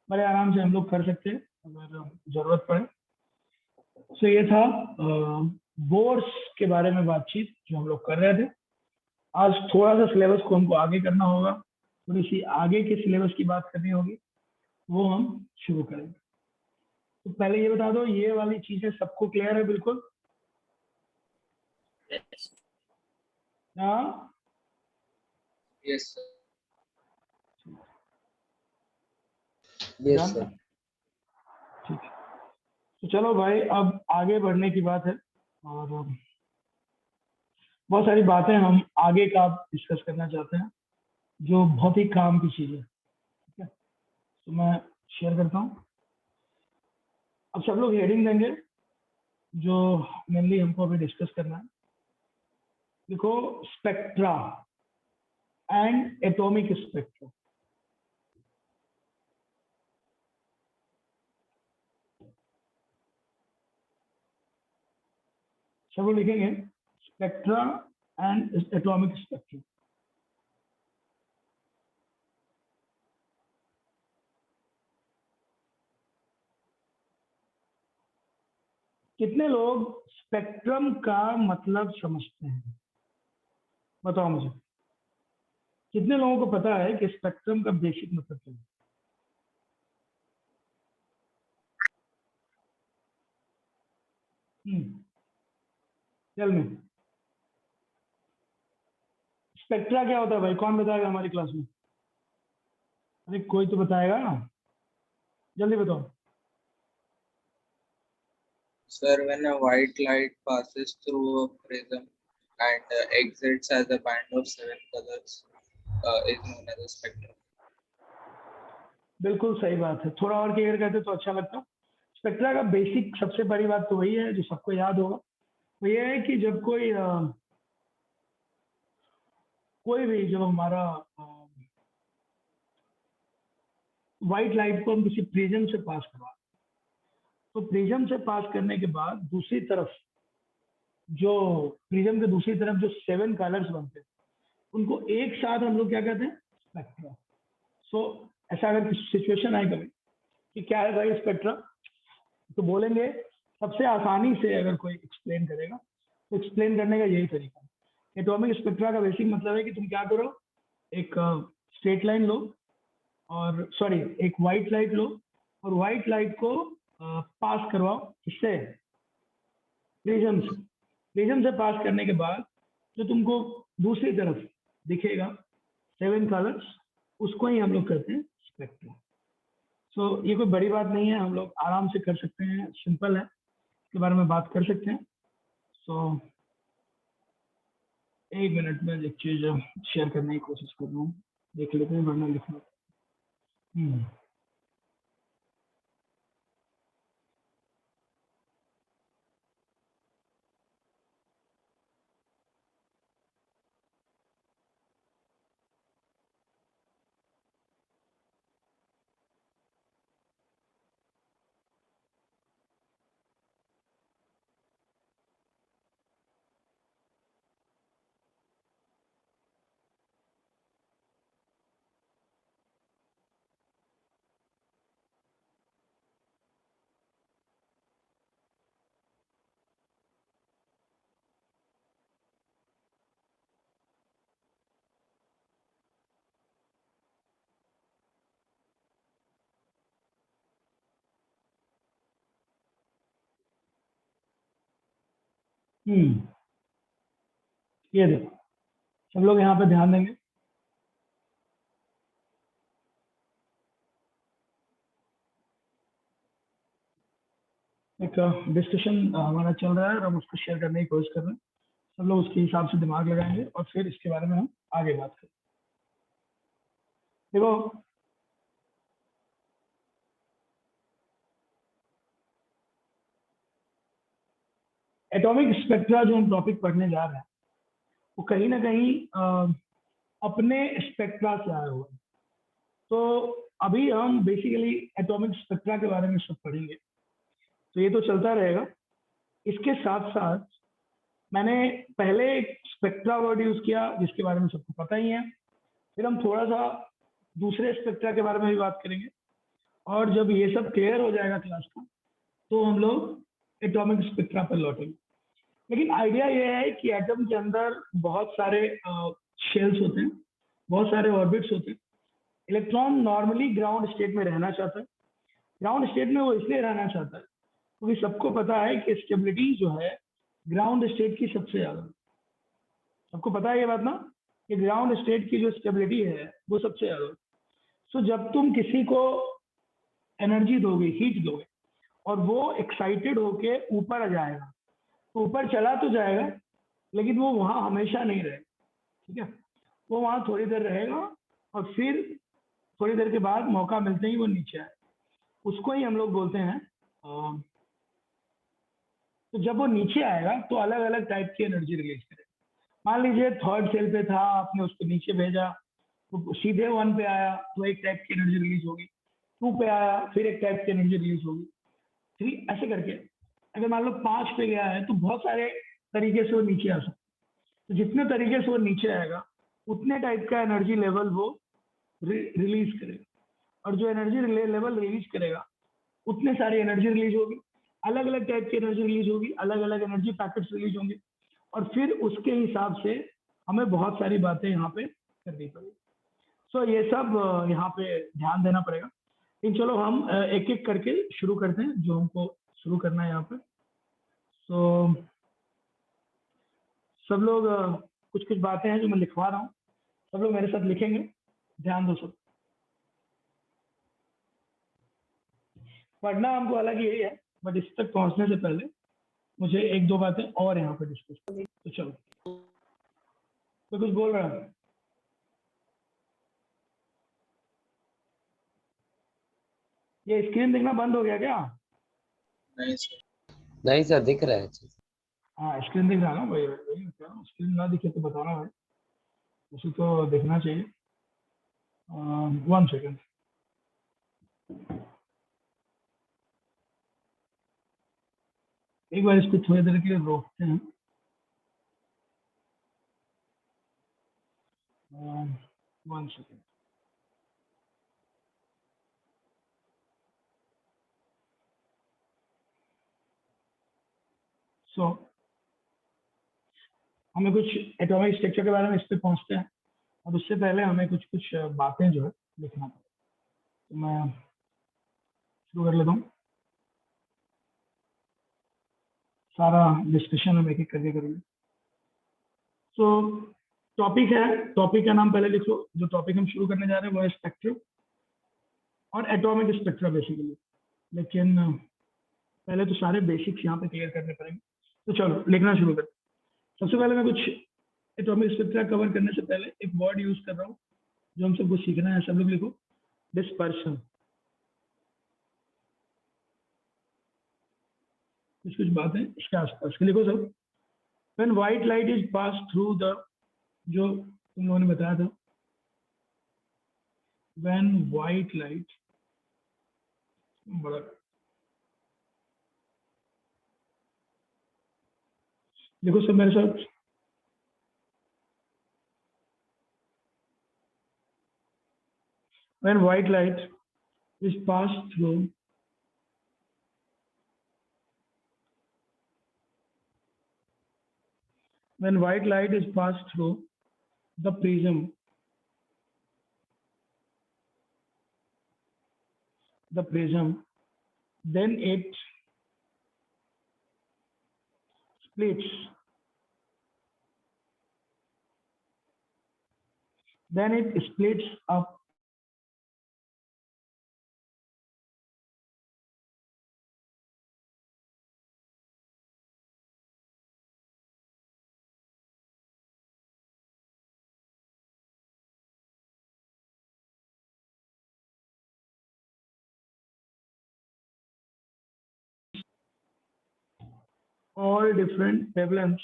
बड़े आराम से हम लोग कर सकते हैं अगर जरूरत पड़े। सो ये था बोर्स के बारे में बातचीत जो हम लोग कर रहे थे। आज थोड़ा सा सिलेबस को हमको आगे करना होगा, थोड़ी सी आगे के सिलेबस की बात करनी होगी, वो हम शुरू करेंगे। तो पहले ये बता दो, ये वाली चीजें सबको क्लियर है बिल्कुल? हाँ, yes sir. Yes done, sir. ठीक है। तो चलो भाई, अब आगे बढ़ने की बात है और बहुत सारी बातें हम आगे का डिस्कस करना चाहते हैं जो बहुत ही काम की चीज है, ठीक है। तो मैं शेयर करता हूँ। अब सब लोग हेडिंग देंगे जो मेनली हमको अभी डिस्कस करना है। देखो, स्पेक्ट्रा एंड एटॉमिक स्पेक्ट्रा। सब लोग लिखेंगे स्पेक्ट्रा एंड एटॉमिक स्पेक्ट्रा। कितने लोग स्पेक्ट्रम का मतलब समझते हैं? बताओ मुझे, कितने लोगों को पता है कि स्पेक्ट्रम का बेसिक मतलब क्या है? चल में स्पेक्ट्रा क्या होता है भाई, कौन बताएगा हमारी क्लास में? अरे कोई तो बताएगा ना, जल्दी बताओ। Sir, when a white light passes through a prism and exits as a band of 7 colors, is known as a spectrum. बिल्कुल सही बात है, थोड़ा और क्लियर करते तो अच्छा लगता। स्पेक्ट्रा का बेसिक सबसे बड़ी बात तो वही है जो सबको याद होगा, वो ये है कि जब कोई भी जब हमारा व्हाइट लाइट को हम किसी प्रिज्म से पास करवा, तो प्रिज्म से पास करने के बाद दूसरी तरफ जो प्रिज्म के दूसरी तरफ जो 7 कलर्स बनते हैं उनको एक साथ हम लोग क्या कहते हैं? स्पेक्ट्रा। सो ऐसा अगर सिचुएशन आए कभी कि क्या है भाई स्पेक्ट्रा, तो बोलेंगे सबसे आसानी से अगर कोई एक्सप्लेन करेगा तो एक्सप्लेन करने का यही तरीका है। एटॉमिक स्पेक्ट्रा का बेसिक मतलब है कि तुम क्या करो, एक स्ट्रेट लाइन लो और सॉरी एक व्हाइट लाइट लो और व्हाइट लाइट को पास करवाओ, इससे प्रिज्म से, प्रिज्म से पास करने के बाद जो तुमको दूसरी तरफ दिखेगा 7 कलर्स, उसको ही हम लोग कहते हैं स्पेक्ट्रा। सो ये कोई बड़ी बात नहीं है, हम लोग आराम से कर सकते हैं, सिंपल है, इसके बारे में बात कर सकते हैं। सो एक मिनट में एक चीज शेयर करने की कोशिश कर रहा हूँ, देख लेते हैं वरना लिखना। हम्म हम्म ये देखो, सब लोग यहाँ पे ध्यान देंगे। एक डिस्कशन हमारा चल रहा है और हम उसको शेयर करने की कोशिश कर रहे हैं। सब लोग उसके हिसाब से दिमाग लगाएंगे और फिर इसके बारे में हम आगे बात करें। देखो, एटॉमिक स्पेक्ट्रा जो हम टॉपिक पढ़ने जा रहे हैं वो कहीं ना कहीं अपने स्पेक्ट्रा से आया हुआ है। तो अभी हम बेसिकली एटॉमिक स्पेक्ट्रा के बारे में सब पढ़ेंगे, तो ये तो चलता रहेगा। इसके साथ साथ मैंने पहले एक स्पेक्ट्रा वर्ड यूज किया जिसके बारे में सबको पता ही है, फिर हम थोड़ा सा दूसरे स्पेक्ट्रा के बारे में भी बात करेंगे, और जब ये सब क्लियर हो जाएगा क्लास का तो हम लोग एटॉमिक स्पेक्ट्रा पर लौटेंगे। लेकिन आइडिया ये है कि एटम के अंदर बहुत सारे शेल्स होते हैं, बहुत सारे ऑर्बिट्स होते हैं। इलेक्ट्रॉन नॉर्मली ग्राउंड स्टेट में रहना चाहता है। ग्राउंड स्टेट में वो इसलिए रहना चाहता है क्योंकि सबको पता है कि स्टेबिलिटी जो है ग्राउंड स्टेट की सबसे ज्यादा, सबको पता है ये बात ना, कि ग्राउंड स्टेट की जो स्टेबिलिटी है वो सबसे ज्यादा। सो जब तुम किसी को एनर्जी दोगे, हीट दोगे, और वो एक्साइटेड होके ऊपर आ जाएगा, तो ऊपर चला तो जाएगा लेकिन वो वहां हमेशा नहीं रहेगा, ठीक है। वो वहां थोड़ी देर रहेगा और फिर थोड़ी देर के बाद मौका मिलते ही वो नीचे आए, उसको ही हम लोग बोलते हैं। तो जब वो नीचे आएगा तो अलग अलग टाइप की एनर्जी रिलीज करेगा। मान लीजिए थर्ड सेल पे था, आपने उसको नीचे भेजा तो सीधे 1 पे आया तो एक टाइप की एनर्जी रिलीज होगी, 2 पे आया फिर एक टाइप की एनर्जी रिलीज होगी, ठीक, ऐसे करके। अगर मान लो 5 पे गया है तो बहुत सारे तरीके से वो नीचे आ सकता है। तो जितने तरीके से वो नीचे आएगा उतने टाइप का एनर्जी लेवल वो रिलीज करेगा, और जो एनर्जी लेवल रिलीज करेगा उतने सारी एनर्जी रिलीज होगी, अलग अलग टाइप की एनर्जी रिलीज होगी, अलग अलग एनर्जी पैकेट्स रिलीज होंगे, और फिर उसके हिसाब से हमें बहुत सारी बातें यहाँ पे करनी पड़ेगी। सो ये सब यहाँ पे ध्यान देना पड़ेगा। लेकिन चलो हम एक एक करके शुरू करते हैं जो हमको शुरू करना है यहाँ पे। सो सब लोग कुछ कुछ बातें हैं जो मैं लिखवा रहा हूँ, सब लोग मेरे साथ लिखेंगे, ध्यान दो सब। पढ़ना हमको हालांकि यही है, बट इस तक पहुंचने से पहले मुझे एक दो बातें और यहाँ पे डिस्कस करनी। तो चलो, तो कुछ बोल रहा है? ये स्क्रीन दिखना बंद हो गया क्या? नहीं सर। नहीं सर, दिख रहा है। हाँ स्क्रीन दिख रहा है ना, वही वही स्क्रीन ना दिखे तो बताना भाई, उसे तो देखना चाहिए। 1 सेकेंड। एक बार इसको थोड़ी देर के लिए रोकते हैं। 1 सेकेंड। सो हमें कुछ एटॉमिक स्ट्रक्चर के बारे में इस पे पहुंचते हैं, और उससे पहले हमें कुछ कुछ बातें जो है लिखना पड़ेगा। तो मैं शुरू कर लेता हूँ, सारा डिस्कशन हम एक एक करके करेंगे। सो टॉपिक है, टॉपिक का नाम पहले लिखो। जो टॉपिक हम शुरू करने जा रहे हैं वो है स्पेक्ट्रम और एटॉमिक स्पेक्ट्रा बेसिकली। लेकिन पहले तो सारे बेसिक्स यहाँ पे क्लियर करने पड़ेंगे। तो चलो लिखना शुरू करते हैं। सबसे पहले मैं कुछ एटॉमिक स्ट्रक्चर कवर करने से पहले एक वर्ड यूज कर रहा हूँ जो हम सबको सीखना है। सब लोग लिखो, डिस्पर्शन। कुछ कुछ बातें इसके आसपास के लिखो सब। When white light is pass through the, जो तुम लोगों ने बताया था, व्हेन व्हाइट लाइट, बड़ा देखो सब मेरे साथ, when white light is passed through when white light is passed through the prism, then it splits, up all different wavelengths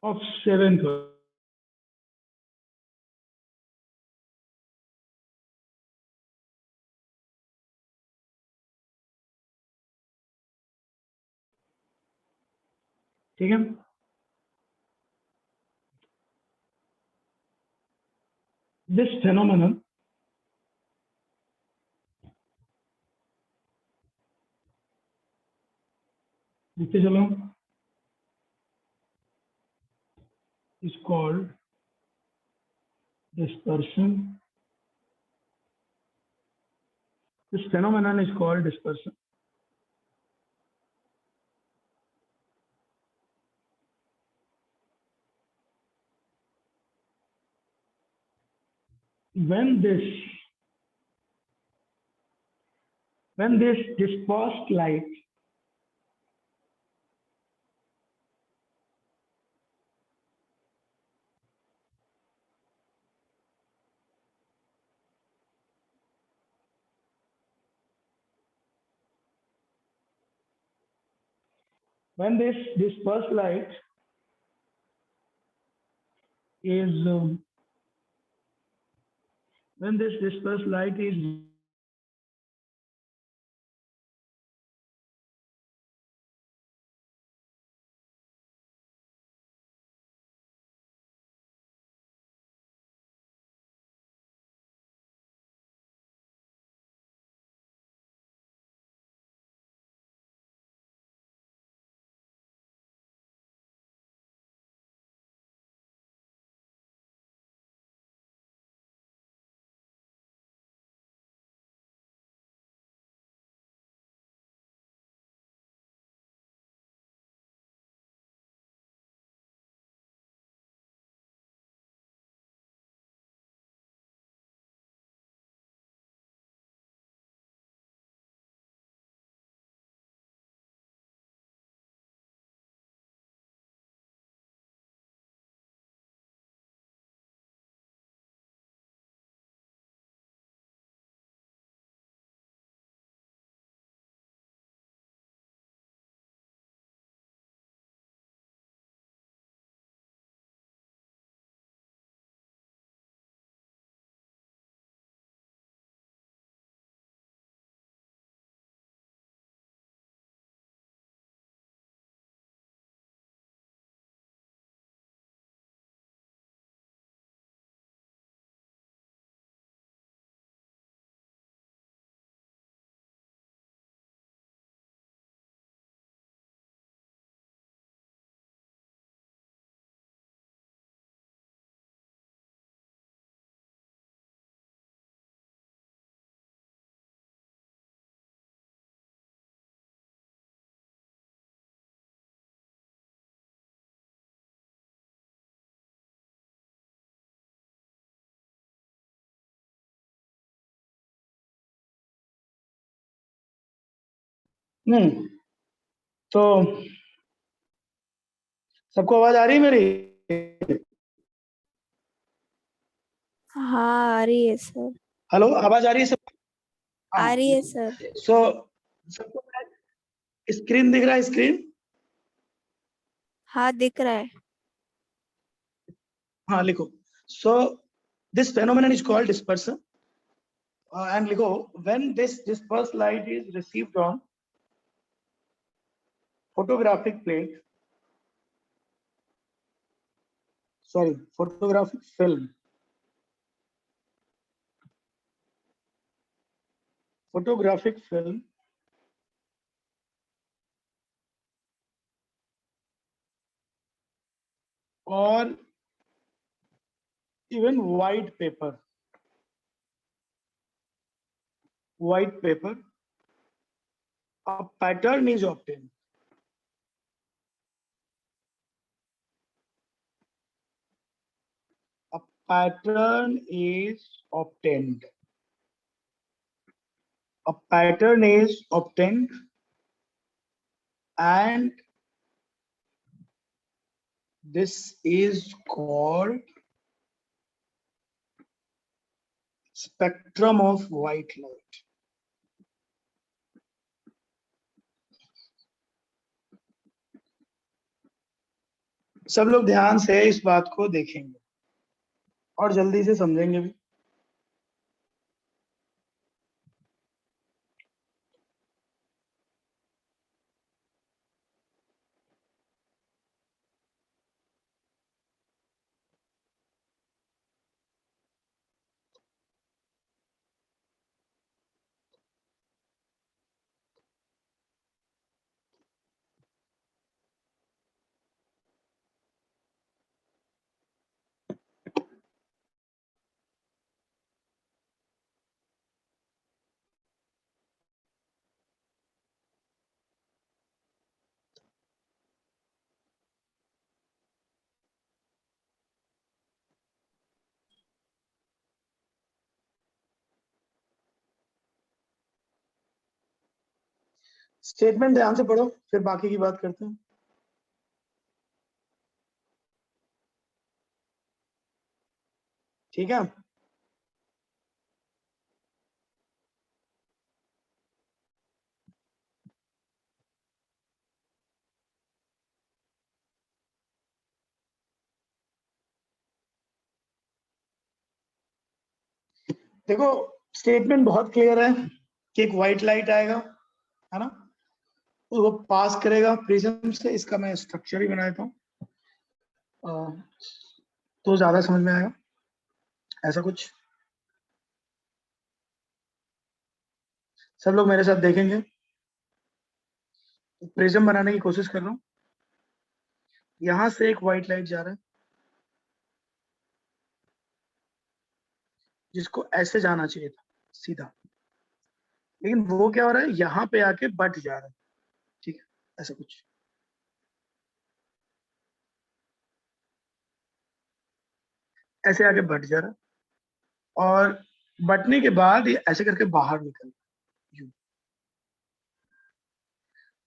of 7 colors. ठीक है, this phenomenon लिखते चलो, is called dispersion. This phenomenon is called dispersion. When this dispersed light when this dispersed light is when this dispersed light is तो सबको आवाज आ रही है मेरी? हाँ आ रही है सर। हेलो, आवाज आ रही है सब? आ रही है सर। सो सबको स्क्रीन दिख रहा है? स्क्रीन हाँ दिख रहा है। हाँ लिखो। So this phenomenon is called dispersion. And लिखो, when this dispersed light is received on photographic plate, sorry, photographic film, photographic film or even white paper, a pattern is obtained. A pattern is obtained. A pattern is obtained, and this is called spectrum of white light. सब लोग ध्यान से इस बात को देखेंगे और जल्दी से समझेंगे भी। स्टेटमेंट ध्यान से पढ़ो, फिर बाकी की बात करते हैं। ठीक है, देखो स्टेटमेंट बहुत क्लियर है कि एक व्हाइट लाइट आएगा, है ना, वो पास करेगा प्रिज्म से। इसका मैं स्ट्रक्चर ही बना देता हूँ तो ज्यादा समझ में आएगा। ऐसा कुछ सब लोग मेरे साथ देखेंगे। प्रिज्म बनाने की कोशिश कर रहा हूँ। यहां से एक व्हाइट लाइट जा रहा है जिसको ऐसे जाना चाहिए था सीधा, लेकिन वो क्या हो रहा है, यहाँ पे आके बट जा रहा है। ठीक है, ऐसा कुछ। ऐसे आके बट जा रहा है और बटने के बाद ये ऐसे करके बाहर निकल रहा है, यूं।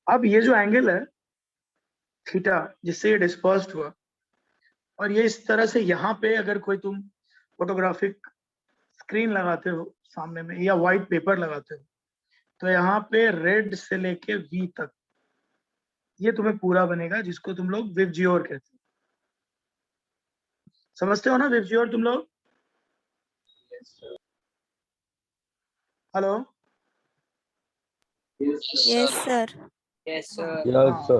अब ये जो एंगल है थीटा जिससे ये डिस्पर्स्ड हुआ, और ये इस तरह से यहाँ पे अगर कोई तुम फोटोग्राफिक स्क्रीन लगाते हो सामने में या व्हाइट पेपर लगाते हो, तो यहाँ पे रेड से लेके वी तक ये तुम्हें पूरा बनेगा, जिसको तुम लोग विबजियोर कहते हो। समझते हो ना विबजियोर तुम लोग? Hello, yes sir. Yes, हाँ, sir.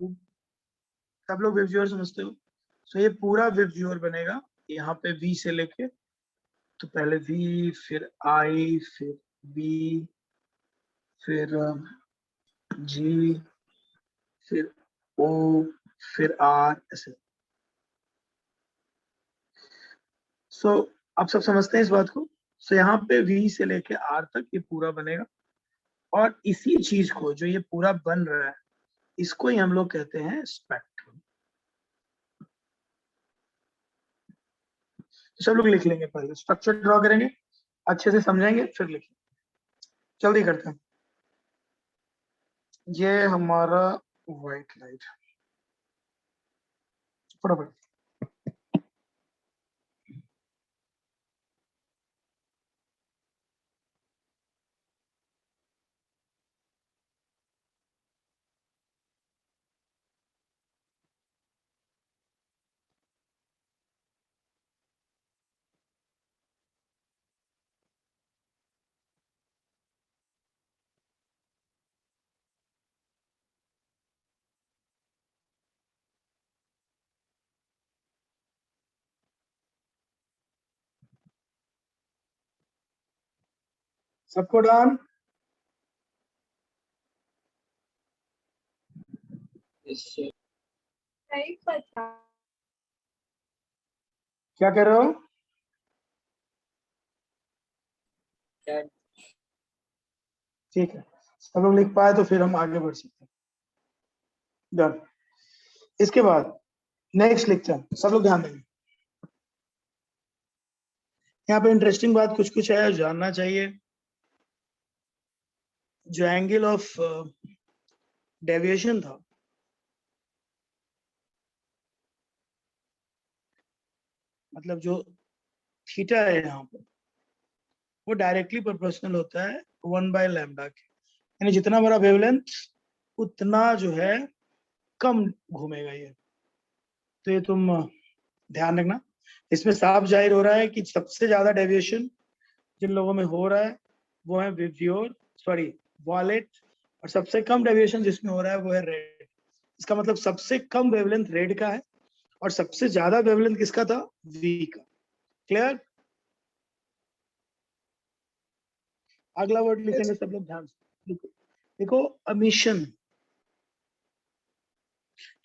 सब लोग विबजियोर समझते हो? सो ये पूरा विबजियोर बनेगा यहाँ पे वी से लेके, तो पहले वी, फिर आई, फिर बी, फिर जी, फिर ओ, फिर आर, ऐसे। सो आप सब समझते हैं इस बात को? सो यहाँ पे वी से लेके आर तक ये पूरा बनेगा, और इसी चीज को जो ये पूरा बन रहा है इसको ही हम लोग कहते हैं स्पेक्ट्रम। तो सब लोग लिख लेंगे, पहले स्ट्रक्चर ड्रॉ करेंगे, अच्छे से समझेंगे, फिर लिखेंगे। जल्दी करते हैं। ये हमारा व्हाइट लाइट, फटाफट। सबको डन? Yes, sir. क्या कर रहे हो? Yeah. ठीक है, सब लोग लिख पाए तो फिर हम आगे बढ़ सकते हैं। डन। इसके बाद नेक्स्ट लिखते हैं, सब लोग ध्यान देंगे। यहाँ पे इंटरेस्टिंग बात कुछ कुछ है, जानना चाहिए। जो एंगल ऑफ डेविएशन था, मतलब जो थीटा है यहाँ पर, वो डायरेक्टली प्रोपोर्शनल होता है 1/λ के। यानी जितना बड़ा वेवलेंथ उतना जो है कम घूमेगा ये। तो ये तुम ध्यान रखना। इसमें साफ जाहिर हो रहा है कि सबसे ज्यादा डेविएशन जिन लोगों में हो रहा है वो है विब्रियोर, सॉरी वॉलेट, और सबसे कम डेविएशन जिसमें हो रहा है वो है रेड। इसका मतलब सबसे कम वेवलेंथ रेड का है और सबसे ज्यादा वेवलेंथ किसका था? वी का। क्लियर? अगला वर्ड लिखेंगे सब लोग ध्यान से। देखो देखो, एमिशन।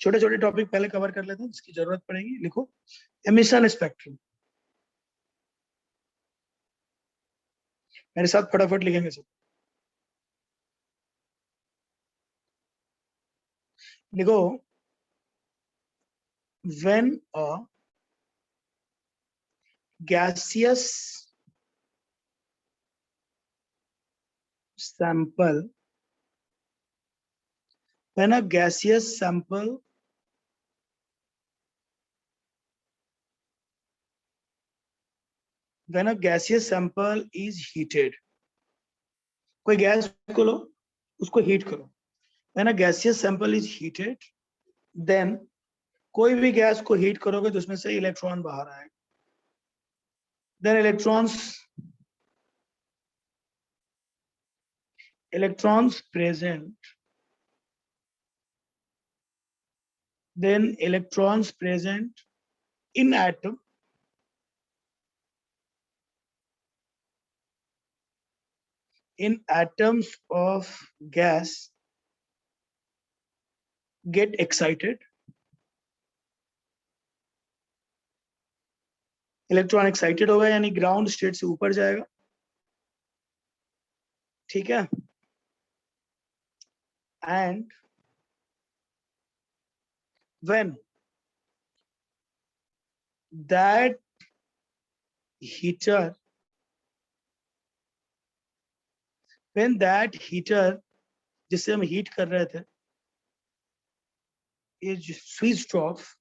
छोटे छोटे टॉपिक पहले कवर कर लेते हैं, जिसकी जरूरत पड़ेगी। लिखो एमिशन स्पेक्ट्रम। मेरे साथ फटाफट लिखेंगे सब। लिखो when a gaseous sample when a gaseous sample when a gaseous sample is heated, कोई गैस को लो, उसको हीट करो। when a gaseous sample is heated, then कोई भी गैस को हीट करोगे तो उसमें से इलेक्ट्रॉन बाहर आएगा। then electrons present in atom in atoms of gas get excited। Electron excited होगा यानी ग्राउंड स्टेट से ऊपर जाएगा। ठीक है? एंड when that heater जिससे हम हीट कर रहे थे is switched off,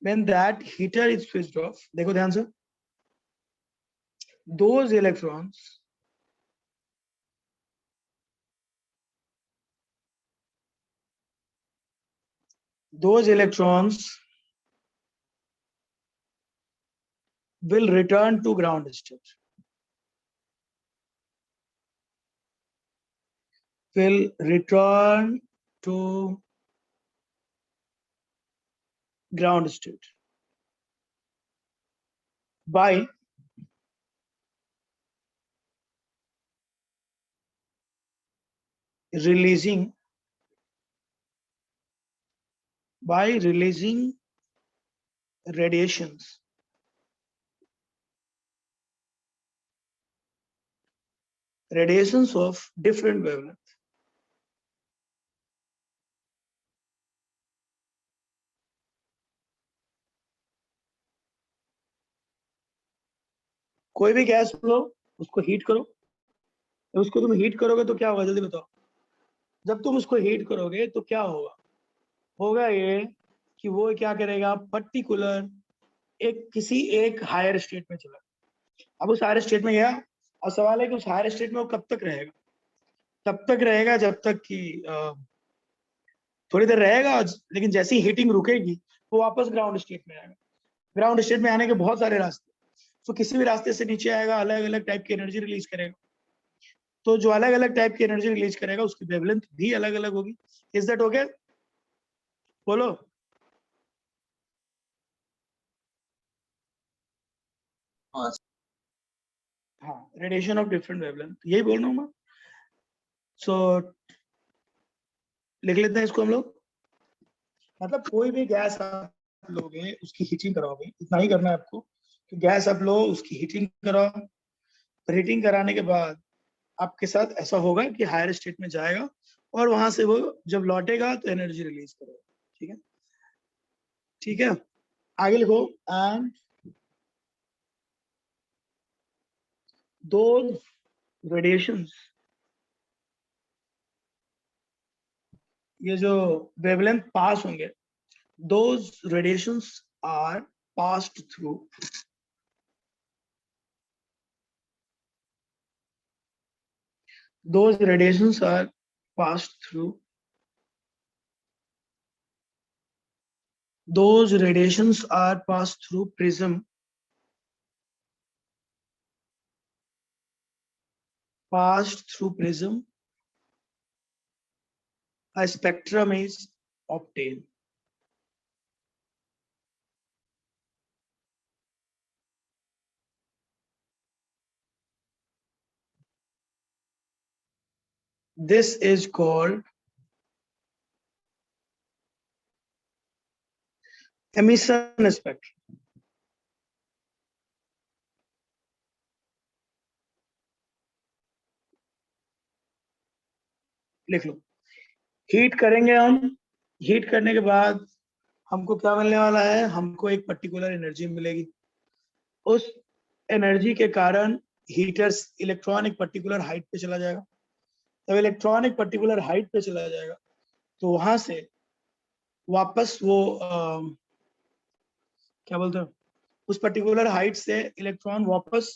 when that heater is switched off, देखो ध्यान से, those electrons will return to ground state, by releasing radiations of different wavelength। कोई भी गैस लो, उसको हीट करो। उसको तुम हीट करोगे तो क्या होगा, जल्दी बताओ। जब तुम उसको हीट करोगे तो क्या होगा ये कि वो क्या करेगा, पर्टिकुलर किसी एक हायर स्टेट में चला। अब उस हायर स्टेट में गया और सवाल है कि उस हायर स्टेट में वो कब तक रहेगा? तब तक रहेगा जब तक कि थोड़ी देर रहेगा, लेकिन जैसे ही हीटिंग रुकेगी वो वापस ग्राउंड स्टेट में आएगा। ग्राउंड स्टेट में आने के बहुत सारे रास्ते, तो किसी भी रास्ते से नीचे आएगा, अलग अलग टाइप की एनर्जी रिलीज करेगा। तो जो अलग अलग टाइप की एनर्जी रिलीज करेगा उसकी वेवलेंथ भी अलग अलग होगी। Is that okay? बोलो। हाँ हाँ, रेडिएशन ऑफ डिफरेंट वेवलेंथ, यही बोल रहा हूँ मैं। सो लिख लेते हैं इसको हम लोग। मतलब कोई भी गैस आप लोगे उसकी हीटिंग कराओगे, इतना ही करना है आपको कि गैस आप लो उसकी हीटिंग कराओ। हीटिंग कराने के बाद आपके साथ ऐसा होगा कि हायर स्टेट में जाएगा और वहां से वो जब लौटेगा तो एनर्जी रिलीज करेगा। ठीक है, ठीक है, आगे लिखो। एंड those radiations, ये जो वेवलेंथ पास होंगे, those radiations are passed through those radiations are passed through those radiations are passed through prism, passed through prism, a spectrum is obtained. This is called emission spectrum. लिख लो। हीट करेंगे हम, हीट करने के बाद हमको क्या मिलने वाला है, हमको एक पर्टिकुलर एनर्जी मिलेगी। उस एनर्जी के कारण हीटर्स इलेक्ट्रॉन एक पर्टिकुलर हाइट पे चला जाएगा। जब इलेक्ट्रॉन एक पर्टिकुलर हाइट पे चला जाएगा तो वहां से वापस वो क्या बोलते हैं, उस पर्टिकुलर हाइट से इलेक्ट्रॉन वापस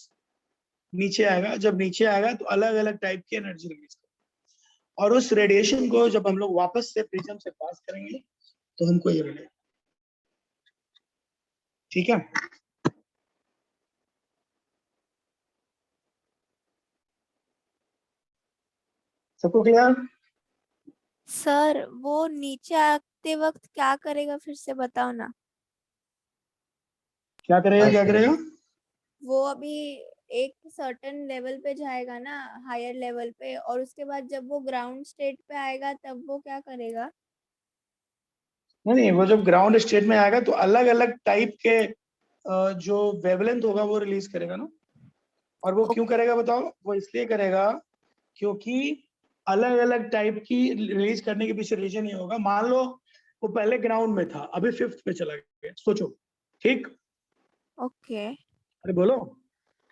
नीचे आएगा। जब नीचे आएगा तो अलग अलग टाइप की एनर्जी रिलीज करेगा और उस रेडिएशन को जब हम लोग वापस से प्रिज्म से पास करेंगे तो हमको ये मिलेगा। ठीक है, सबको क्लियर? सर वो नीचे आते वक्त क्या करेगा, फिर से बताओ ना। क्या करेगा, क्या अच्छा। करेगा? वो अभी एक सर्टेन लेवल पे जाएगा ना, हायर लेवल पे, और उसके बाद जब वो ग्राउंड स्टेट पे आएगा तब वो क्या करेगा। नहीं, वो जब ग्राउंड स्टेट में आएगा तो अलग अलग टाइप के जो वेवलेंथ होगा वो रिलीज करेगा ना। और वो क्यों करेगा बताओ? वो इसलिए करेगा क्योंकि अलग अलग टाइप की रिलीज करने के पीछे रीजन ये होगा। मान लो वो पहले ग्राउंड में था, अभी फिफ्थ पे चला गया, सोचो। ठीक, ओके। अरे बोलो।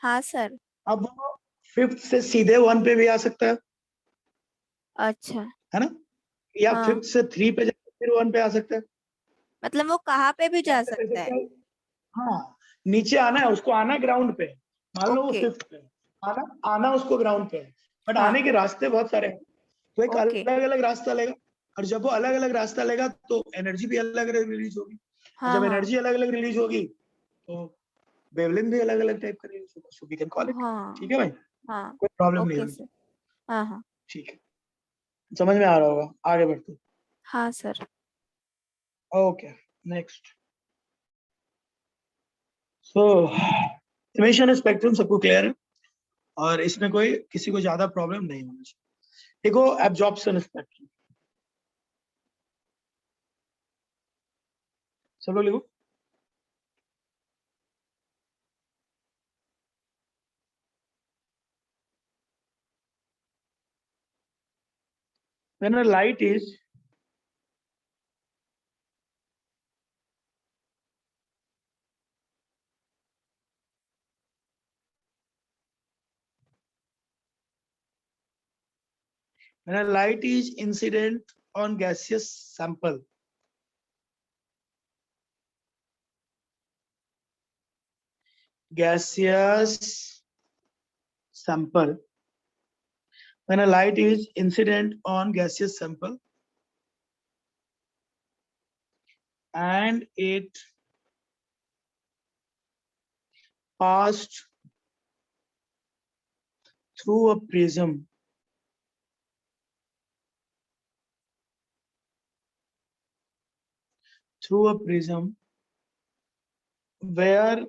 हाँ सर। अब वो फिफ्थ से सीधे वन पे भी आ सकता अच्छा। है ना, या हाँ, फिफ्थ से थ्री पे जाकर फिर वन पे आ सकता है। मतलब वो कहाँ पे भी जा ऐसा कर सकता है। सकता है। हाँ, नीचे आना है उसको, आना ग्राउंड पे। मान लो वो ओके। फिफ्थ पे है, आना आना उसको ग्राउंड पे है, बट हाँ। आने के रास्ते बहुत सारे हैं। तो एक ओके। अलग अलग रास्ता लेगा और जब वो अलग अलग रास्ता लेगा तो एनर्जी भी अलग अलग रिलीज होगी। और हाँ जब हाँ एनर्जी अलग अलग रिलीज होगी तो वेवलेंथ भी अलग अलग टाइप का रिलीज होगा। So we can call it. ठीक हाँ है भाई, हाँ। कोई प्रॉब्लम नहीं ओके होगी। सर। हाँ हाँ। ठीक है, समझ में आ रहा होगा, आगे बढ़ते। हाँ sir. Okay, next. So emission spectrum सबको क्लियर है और इसमें कोई किसी को ज्यादा प्रॉब्लम नहीं होना चाहिए। देखो, एब्जॉर्प्शन स्पेक्ट्रम, सब लोग लिखो। When a light is when a light is incident on gaseous sample, gaseous sample, when a light is incident on gaseous sample and it passed through a prism, through a prism where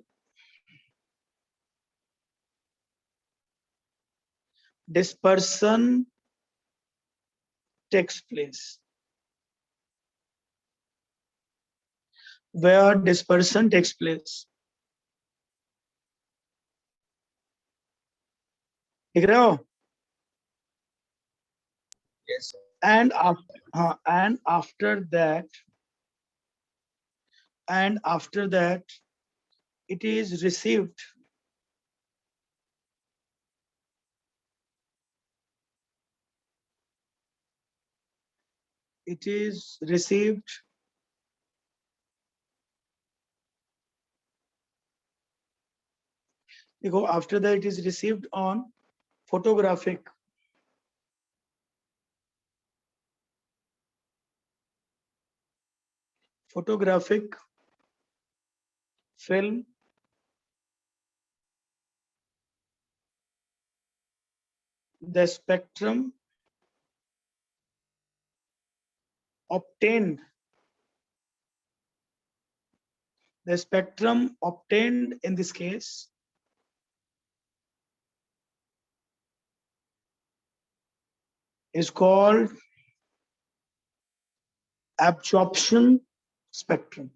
dispersion takes place. Where dispersion takes place. देख रहे हो? Yes, sir. And after that, it is received. It is received देखो, after that it is received on photographic film the spectrum obtained in this case is called absorption spectrum.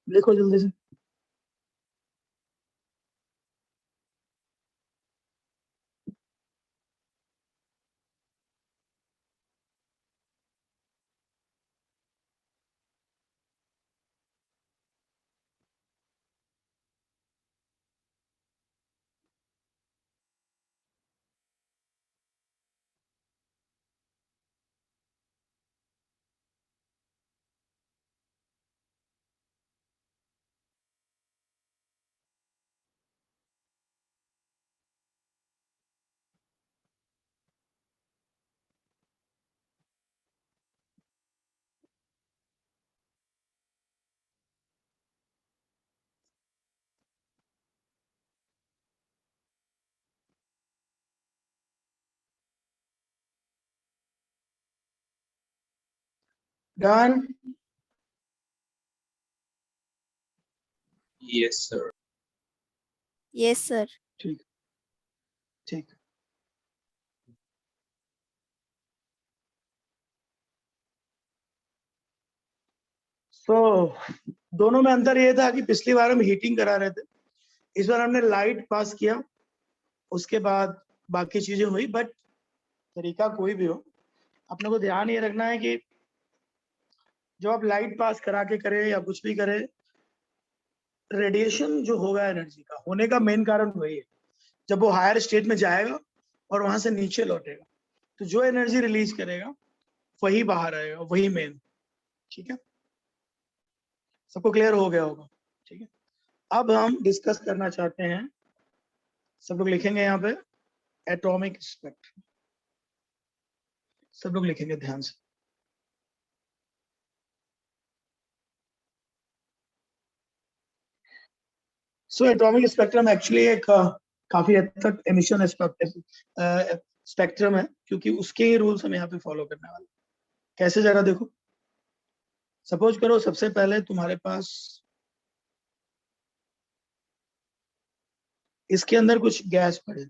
लिखो जल्दी से. Done. Yes, sir. Yes, sir. ठीक. So दोनों में अंतर ये था कि पिछली बार हम हीटिंग करा रहे थे, इस बार हमने लाइट पास किया, उसके बाद बाकी चीजें हुई. बट तरीका कोई भी हो, अपने को ध्यान ये रखना है कि जब आप लाइट पास करा के करें या कुछ भी करें, रेडिएशन जो होगा एनर्जी का होने का मेन कारण वही है. जब वो हायर स्टेट में जाएगा और वहां से नीचे लौटेगा, तो जो एनर्जी रिलीज करेगा वही बाहर आएगा, वही मेन. ठीक है, सबको क्लियर हो गया होगा. ठीक है, अब हम डिस्कस करना चाहते हैं, सब लोग लिखेंगे यहाँ पे एटॉमिक स्पेक्ट्रम. सब लोग लिखेंगे ध्यान से. सो एटॉमिक स्पेक्ट्रम एक्चुअली एक काफी हद तक एमिशन स्पेक्ट्रम है, क्योंकि उसके ही रूल्स हम यहाँ पे फॉलो करने वाले. कैसे, जरा देखो. सपोज करो सबसे पहले तुम्हारे पास इसके अंदर कुछ गैस पड़े.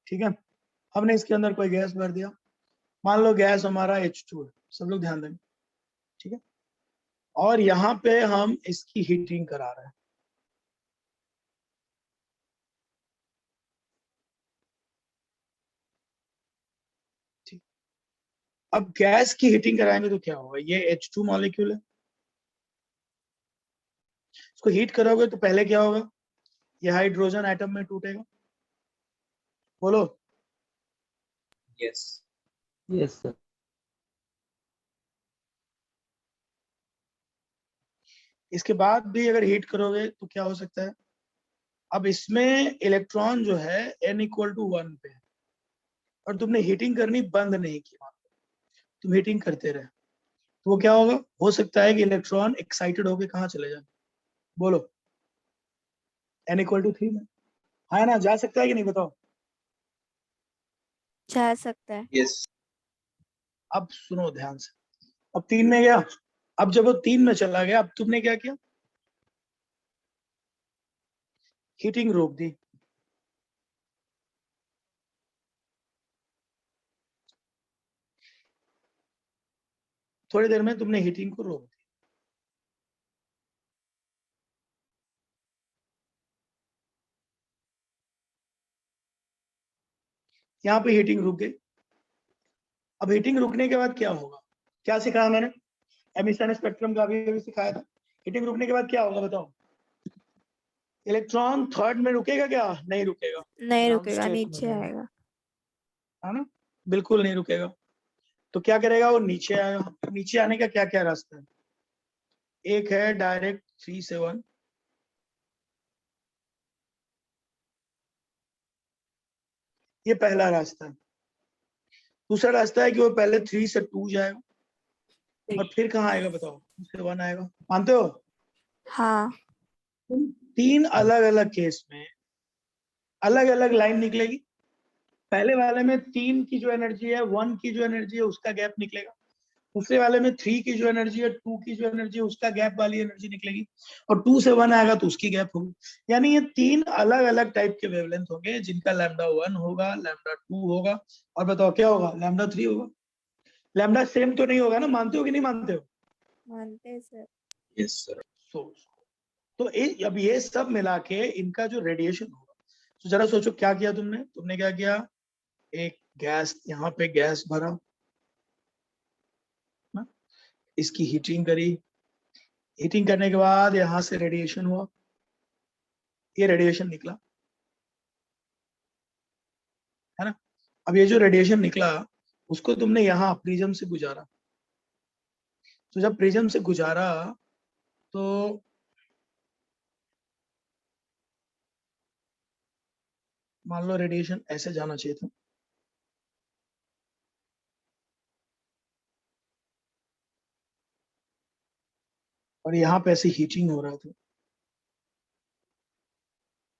ठीक है, हमने इसके अंदर कोई गैस भर दिया. मान लो गैस हमारा H2 है. सब लोग ध्यान देंगे. ठीक है, और यहाँ पे हम इसकी हीटिंग करा रहे हैं. ठीक, अब गैस की हीटिंग कराएंगे तो क्या होगा, ये H2 मॉलिक्यूल है, इसको हीट करोगे तो पहले क्या होगा, ये हाइड्रोजन एटम में टूटेगा. बोलो. Yes. Yes, sir. इसके बाद भी अगर हीट करोगे तो क्या हो सकता है, अब इसमें इलेक्ट्रॉन जो है n = 1 पे है, और तुमने हीटिंग करनी बंद नहीं की, तुम हीटिंग करते रहे, तो वो क्या होगा, हो सकता है कि इलेक्ट्रॉन एक्साइटेड होके कहाँ चले जाए, बोलो n=3 में, हाँ ना, जा सकता है कि नहीं बताओ। जा सकता है। Yes. अब सुनो ध्यान से, अब 3 में गया, अब जब वो 3 में चला गया, अब तुमने क्या किया, हीटिंग रोक दी। थोड़ी देर में तुमने हीटिंग को रोक दी, यहाँ पे हीटिंग रुक गई। अब हीटिंग रुकने के बाद क्या होगा, क्या सिखाया मैंने, एमिशन स्पेक्ट्रम का भी सिखाया था। हीटिंग रुकने के बाद क्या होगा बताओ, इलेक्ट्रॉन थर्ड में रुकेगा क्या, नहीं रुकेगा, नहीं Ground रुकेगा, state में नीचे रहेगा। आएगा। है ना, बिल्कुल नहीं रुकेगा। तो क्या करेगा, वो नीचे आएगा। नीचे आने का क्या क्या रास्ता है, एक है डायरेक्ट 3 से 1, ये पहला रास्ता है। दूसरा रास्ता है कि वो पहले 3 से 2 जाएगा और फिर कहाँ आएगा बताओ, 2 से 1 आएगा, मानते हो। हाँ। तीन अलग अलग केस में अलग अलग लाइन निकलेगी। पहले वाले में 3 की जो एनर्जी है, 1 की जो एनर्जी है उसका गैप निकलेगा। दूसरे वाले में 3 की जो एनर्जी है, 2 की जो एनर्जी है उसका गैप वाली एनर्जी निकलेगी, और 2 से 1 आएगा तो उसकी गैप होगी। यानी ये 3 अलग अलग टाइप के वेवलेंथ होंगे, जिनका λ1 होगा, λ2 होगा, और बताओ क्या होगा, λ3 होगा। लैम्डा सेम तो नहीं होगा ना, मानते हो कि नहीं मानते हो। मानते हैं सर। Yes, sir. तो अब ये सब मिला के इनका जो रेडिएशन होगा, तो जरा सोचो क्या किया तुमने, तुमने क्या किया, एक गैस, यहाँ पे गैस भरा ना, इसकी हीटिंग करी, हीटिंग करने के बाद यहाँ से रेडिएशन हुआ, ये रेडिएशन निकला, है ना। अब ये जो रेडिएशन निकला उसको तुमने यहाँ प्रिज्म से गुजारा, तो जब प्रिज्म से गुजारा तो मान लो रेडिएशन ऐसे जाना चाहिए था, और यहाँ पे ऐसे हीटिंग हो रहा था।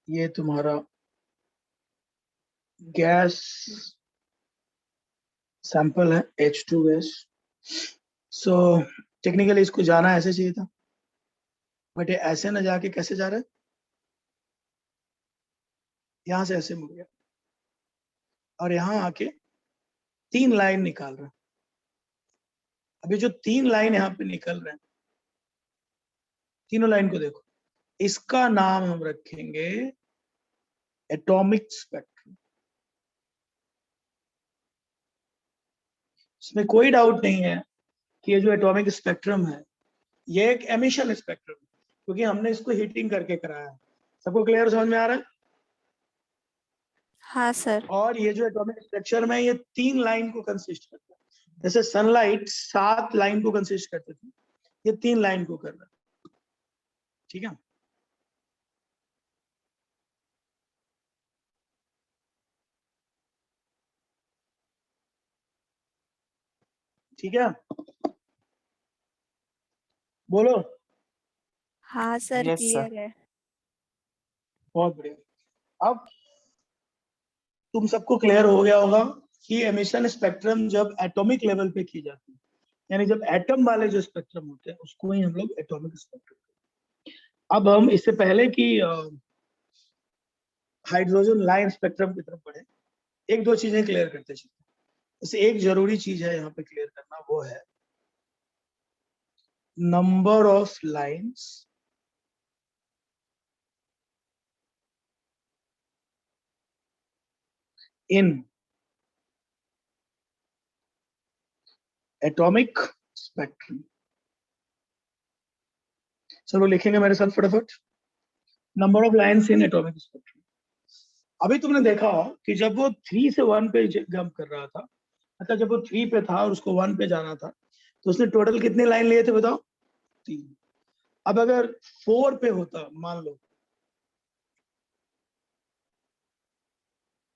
ये तुम्हारा गैस सैंपल है, H2 गैस। सो टेक्निकली इसको जाना ऐसे चाहिए था, बट ये ऐसे ना जाके कैसे जा रहा है, यहाँ से ऐसे मुड़ गया, और यहाँ आके 3 लाइन निकाल रहा है। अभी जो 3 लाइन यहाँ पे निकल रहे हैं, तीनों लाइन को देखो, इसका नाम हम रखेंगे एटॉमिक स्पेक्ट्रम। इसमें कोई डाउट नहीं है कि ये जो एटॉमिक स्पेक्ट्रम है ये एक एमिशन स्पेक्ट्रम है, क्योंकि हमने इसको हीटिंग करके कराया है। सबको क्लियर समझ में आ रहा है। हाँ सर। और ये जो एटॉमिक स्ट्रक्चर में ये 3 लाइन को कंसिस्ट करता है, जैसे सनलाइट 7 लाइन को कंसिस्ट करते थे, ये 3 लाइन को कर रहा है, ठीक है। ठीक है, बोलो। हाँ सर, Yes, sir. क्लियर है। बहुत बढ़िया। अब तुम सबको क्लियर हो गया होगा कि एमिशन स्पेक्ट्रम जब एटॉमिक लेवल पे की जाती है, यानी जब एटम वाले जो स्पेक्ट्रम होते हैं उसको ही हम लोग एटॉमिक स्पेक्ट्रम। अब हम इससे पहले कि हाइड्रोजन लाइन स्पेक्ट्रम की तरफ बढ़े, एक दो चीजें क्लियर करते चलते। जैसे एक जरूरी चीज है यहाँ पे क्लियर करना, वो है number of lines in atomic spectrum. चलो लिखेंगे मेरे साथ फटाफट, number of lines in atomic spectrum. अभी तुमने देखा कि जब वो 3 से 1 पे जंप कर रहा था, मतलब जब वो 3 पे था और उसको 1 पे जाना था, तो उसने टोटल कितने लाइन लिए थे बताओ, 3। अब अगर 4 पे होता, मान लो,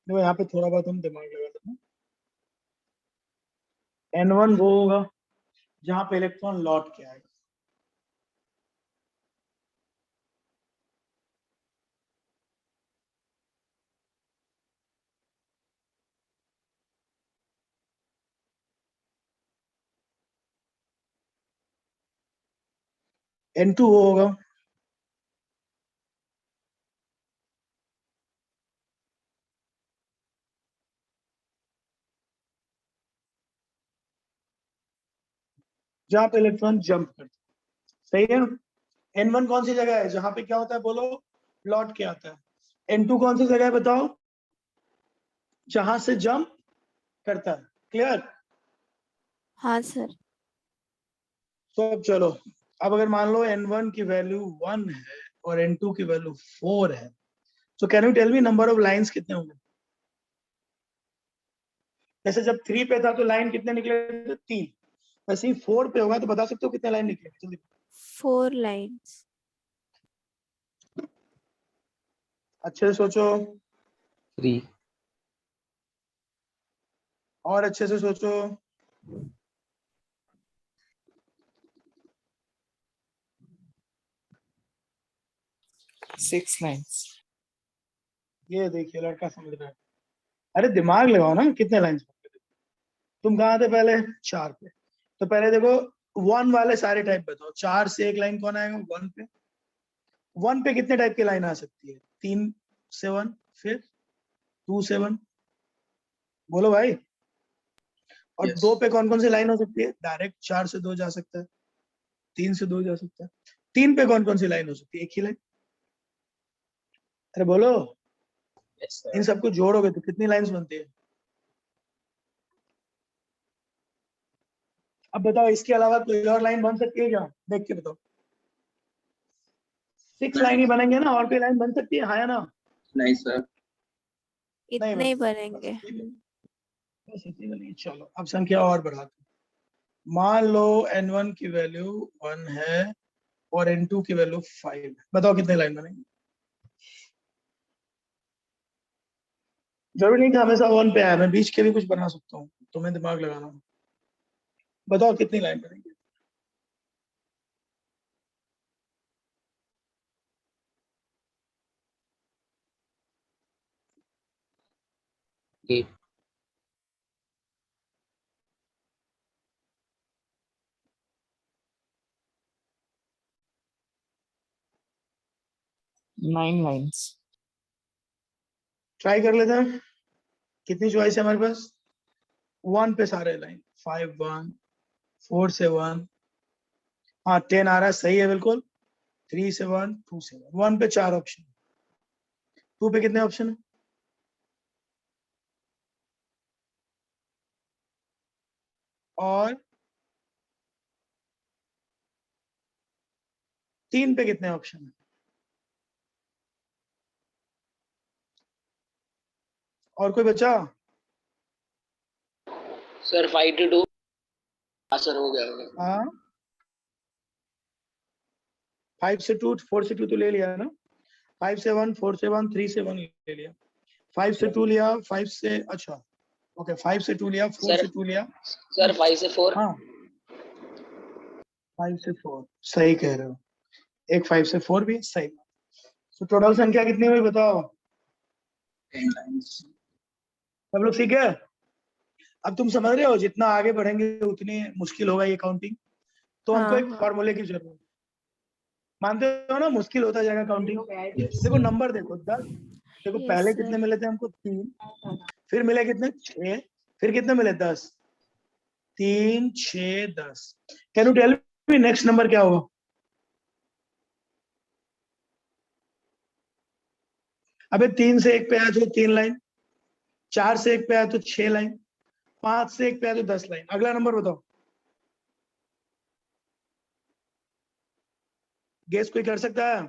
देखो यहाँ पे थोड़ा बहुत हम दिमाग लगा लेते हैं, N1 वो होगा जहां पे इलेक्ट्रॉन लौट के आएगा। N2 वो होगा जहां पे इलेक्ट्रॉन जंप करता है। सही है। N1 कौन सी जगह है जहां पे क्या होता है बोलो, लौट के आता है। N2 कौन सी जगह है बताओ, जहां से जंप करता है। क्लियर। हाँ सर। तो अब चलो, अब अगर मान लो N1 की वैल्यू 1 है और N2 की वैल्यू 4 है, तो can you tell me number of lines कितने होंगे? जैसे जब 3 पे था तो लाइन कितने निकले थे? 3। वैसे ही 4 पे होगा तो बता सकते हो कितने लाइन निकले? जल्दी 4 लाइन्स। अच्छे से सोचो, 3, और अच्छे से सोचो। 6 lines. ये देखिए लड़का समझ रहा है। अरे दिमाग लगाओ ना, कितने लाइंस? तुम कहाँ थे पहले? 4 पे। तो पहले देखो 1 वाले सारे टाइप बताओ। 4 से एक लाइन कौन आएगा 1 पे? 1 पे कितने टाइप की लाइन आ सकती है? 3 से 1, फिर 2 से 1, बोलो भाई। और Yes. 2 पे कौन कौन सी लाइन हो सकती है? डायरेक्ट 4 से 2 जा सकता है, 3 से 2 जा सकता है। 3 पे कौन कौन सी लाइन हो सकती है? एक ही लाइन। अरे बोलो, Yes, sir. इन सबको जोड़ोगे तो कितनी लाइंस बनती है? अब बताओ इसके अलावा कोई और लाइन बन सकती है क्या? देख के बताओ। 6 लाइन ही बनेंगे ना, और कोई लाइन बन सकती है? हाँ या ना? नहीं sir. नहीं इतने ही बन बनेंगे। बस इतनी बनेगी। चलो अब संख्या और बढ़ाते हैं। मान लो N1 की वैल्यू 1 है और N2 की वैल्यू 5 है। बताओ कितने लाइन बनेंगे? जरूरी नहीं कि हमेशा 1 पे आए, मैं बीच के भी कुछ बना सकता हूँ, तुम्हें दिमाग लगाना है। बताओ कितनी लाइन बनेगी? 8, 9 lines. ट्राई कर लेते हैं। कितनी चॉइस है हमारे पास? 1 पे सारे लाइन, 5 1, 4 से 1, हाँ 10 आ रहा है, सही है बिल्कुल। 3 से 1, 2 से 1, 1 पे 4 ऑप्शन, 2 पे कितने ऑप्शन है? और 3 पे कितने ऑप्शन है? और कोई बचा? सर 5 to 2 सर हो गया होगा। हाँ 5 से 2, 4 से 2 तो ले लिया ना। 5 से 1, 4 से 1, 3 से 1 ले लिया। 5 से 2 लिया, 5 से, अच्छा ओके 5 से 2 लिया, 4 सर से 2 लिया। सर 5 से 4 हाँ 5 से 4 सही कह रहे हो। एक 5 से 4 भी सही। तो टोटल संख्या कितनी हुई बताओ? 10 lines. सब लोग सीख गए? अब तुम समझ रहे हो जितना आगे बढ़ेंगे उतनी मुश्किल होगा ये काउंटिंग। तो हमको हाँ एक हाँ। फॉर्मूले की जरूरत है। मानते हो ना मुश्किल होता जाएगा काउंटिंग। Yes. देखो नंबर देखो 10, देखो यस पहले सर। कितने मिले थे हमको? 3, फिर मिले कितने? 6, फिर कितने मिले? 10। 3 6 10। Can you tell me next number क्या होगा? अबे 3 से 1 पे आया तो 3 लाइन, 4 से 1 पे आया तो 6 लाइन, 5 से 1 पे आया तो 10 लाइन। अगला नंबर बताओ, गेस कोई कर सकता है?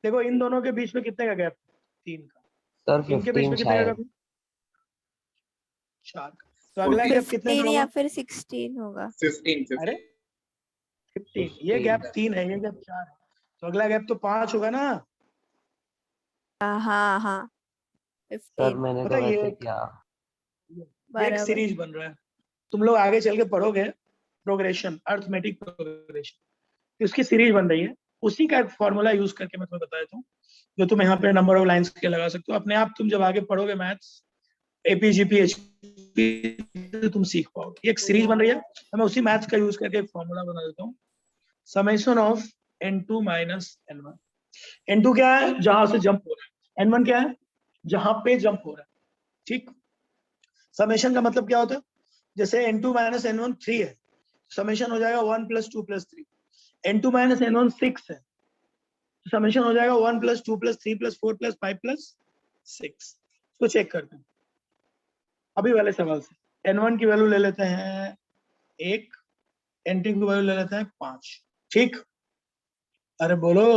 देखो इन दोनों के बीच में कितने का गैप? 3 का। सर इनके बीच 15 में कितने का शायद। गैप? 4 का। तो अगला 14. गैप कितने का 15 या होगा? फिर 16 होगा। 15. अरे 15। ये 15 गैप 3 है, ये गैप 4 है, तो अगला गैप तो 5 होगा ना। हाँ हाँ सर 15 मैंने पता तो है ये वैसे एक किया। एक बराबर। सीरीज बन रहा है। तुम लोग आगे चल के पढ़ोगे प्रोग्रेशन, अर्थमेटिक प्रोग्रेशन, उसकी सीरीज बन रही है, उसी का एक फॉर्मूला यूज करके मैं तुम्हें बता देता हूँ, जो तुम यहाँ पे नंबर ऑफ लाइंस के लगा सकते हो अपने आप। तुम जब आगे पढ़ोगे मैथ्स, एपीजीपी, एचपी, तुम सीख पाओगे। ये एक सीरीज बन रही है, तो मैं उसी मैथ्स का यूज करके एक फॉर्मूला बना देता हूँ, summation of n2 minus n1। n2 क्या है? जहां से जंप हो रहा है। n1 क्या है? जहां पे जंप हो रहा है। ठीक, समेशन का मतलब क्या होता है? जैसे n2 माइनस n1 3 है, समेशन हो जाएगा 1 + 2 + 3। n2 माइनस n1 6 है, समेशन हो जाएगा 1 + 2 + 3 + 4 + 5 + 6। इसको चेक करते हैं अभी वाले सवाल से। n1 की वैल्यू ले लेते हैं 1, n2 की वैल्यू ले लेते हैं 5। ठीक, अरे बोलो।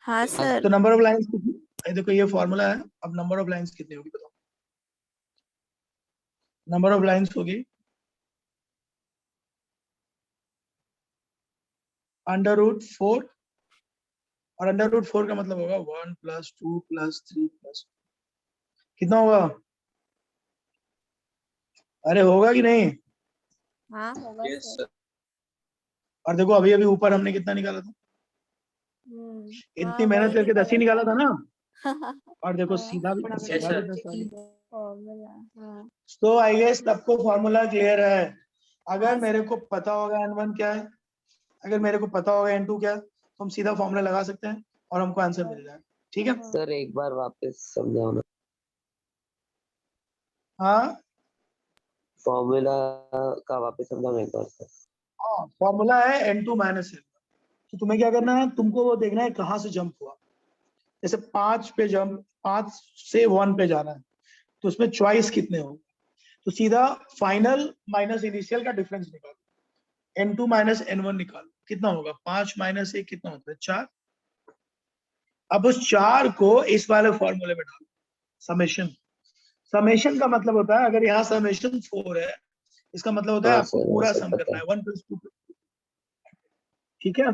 हाँ सर। तो नंबर ऑफ लाइंस कितनी? देखो ये फॉर्मूला है, अब नंबर ऑफ लाइंस कितनी होगी बताओ। नंबर ऑफ लाइंस होगी √4, और √4 का मतलब होगा 1 + 2 + 3 + कितना होगा? अरे होगा कि नहीं? हाँ होगा Yes, सर। sir. और देखो अभी अभी ऊपर हमने कितना निकाला था? इतनी हाँ मेहनत वही करके 10 ही निकाला था ना, हाँ और देखो हाँ, सीधा भी Yes, सीधा sir. भी 10 आ गया। फॉर्मूला हाँ। तो आई गेस सबको फॉर्मूला क्लियर है। अगर हाँ मेरे सर। को पता होगा n1 क्या है, अगर मेरे को पता होगा n2 क्या है, तो हम सीधा फॉर्मूला लगा सकते हैं और हमको आंसर मिल जाएगा। ठीक है? सर एक बार वापस समझाओ ना, हाँ फॉर्मूला का वापस समझाओ ना एक बार सर। हाँ, फॉर्मूला है n2 माइनस n1। तो तुम्हें क्या करना है, तुमको वो देखना है कहाँ से जंप हुआ। जैसे 5 पे जंप, 5 से 1 पे जाना है, तो उसमें चॉइस कितने हो, तो सीधा फाइनल माइनस इनिशियल का डिफरेंस निकालो, n2 माइनस n1 निकालो, कितना होगा? 5 - 1 कितना होता है? 4। अब उस 4 को इस वाले फॉर्मूले में डालो, समेशन। समेशन का मतलब होता है, अगर यहाँ समेशन 4 है, इसका मतलब होता है हाँ आपको सर, हाँ पूरा सर, सम पता करना है। है, 1 + 2 ठीक है?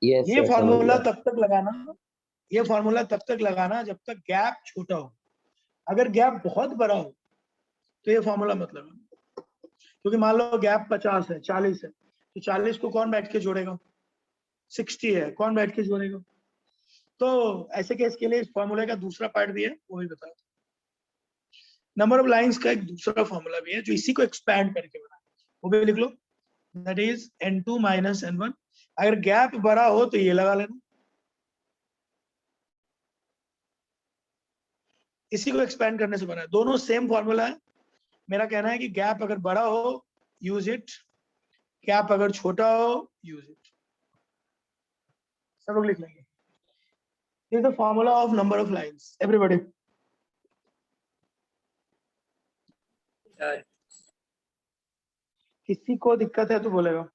यस ये सर, समझ फॉर्मूला गया। तब तक लगाना, ये फॉर्मूला तब तक लगाना जब तक गैप छोटा हो। अगर गैप बहुत बड़ा हो तो ये फॉर्मूला मत लगाना, क्योंकि मान लो गैप 50 है, 40 है, तो 40 को कौन बैठ के जोड़ेगा? 60 है, कौन बैठ के जोड़ेगा? तो ऐसे केस के लिए इस फॉर्मूले का दूसरा पार्ट भी है, वो भी बताओ। नंबर ऑफ लाइंस का एक दूसरा फॉर्मूला भी है जो इसी को एक्सपैंड करके बना है, वो भी लिख लो, that is n2 minus n1। अगर गैप बड़ा हो तो ये लगा लेना, इसी को एक्सपैंड करने से बना है, दोनों सेम फॉर्मूला है। मेरा कहना है कि गैप अगर बड़ा हो यूज इट, गैप अगर छोटा हो यूज इट। सब लोग लिख लेंगे, this is the formula of number of lines, everybody. किसी को दिक्कत है तो बोलेगा।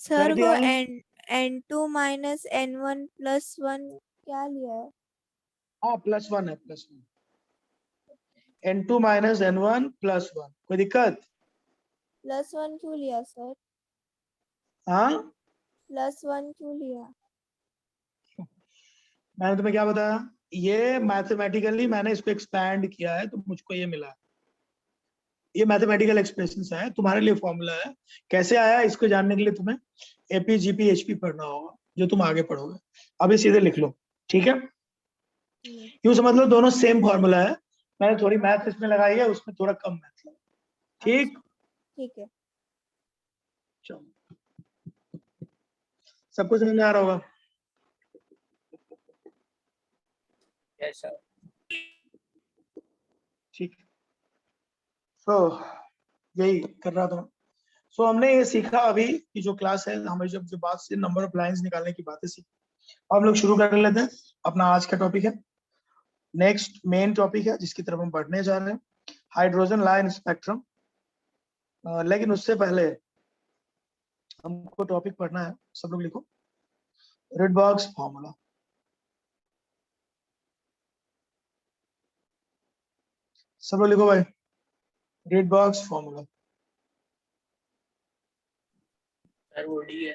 सर कर वो दिया है? n2 माइनस n1 + 1 क्या लिया है? हाँ +1 है, +1, n2 माइनस n1 +1, कोई दिक्कत? +1 क्यों लिया सर? हाँ, +1 क्यों लिया? मैंने तुम्हें क्या बताया, ये मैथमेटिकली मैंने इसको एक्सपैंड किया है तो मुझको ये मिला है। ये मैथमेटिकल एक्सप्रेशन है, तुम्हारे लिए फॉर्मूला है। कैसे आया इसको जानने के लिए तुम्हें एपी जीपी एचपी पढ़ना होगा, जो तुम आगे पढ़ोगे। अभी सीधे लिख लो, ठीक है? यूं समझ लो दोनों सेम फॉर्मूला है, मैंने थोड़ी मैथ इसमें लगाई है, उसमें थोड़ा कम मैथ लगा। ठीक, ठीक है। चलो सबको समझ में आ रहा होगा? Yes, sir. ठीक, सो यही कर रहा था। सो हमने ये सीखा अभी की जो क्लास है, हमें जब जो बात से नंबर ऑफ लाइंस निकालने की बातें सीखी, अब हम लोग शुरू कर लेते हैं। अपना आज का टॉपिक है, नेक्स्ट मेन टॉपिक है जिसकी तरफ हम बढ़ने जा रहे हैं, हाइड्रोजन लाइन स्पेक्ट्रम। लेकिन उससे पहले हमको टॉपिक पढ़ना है, सब लोग लिखो, रिडबर्ग्स फॉर्मूला। सब लोग लिखो भाई, रिडबर्ग्स फॉर्मूला। Sir, वो D है.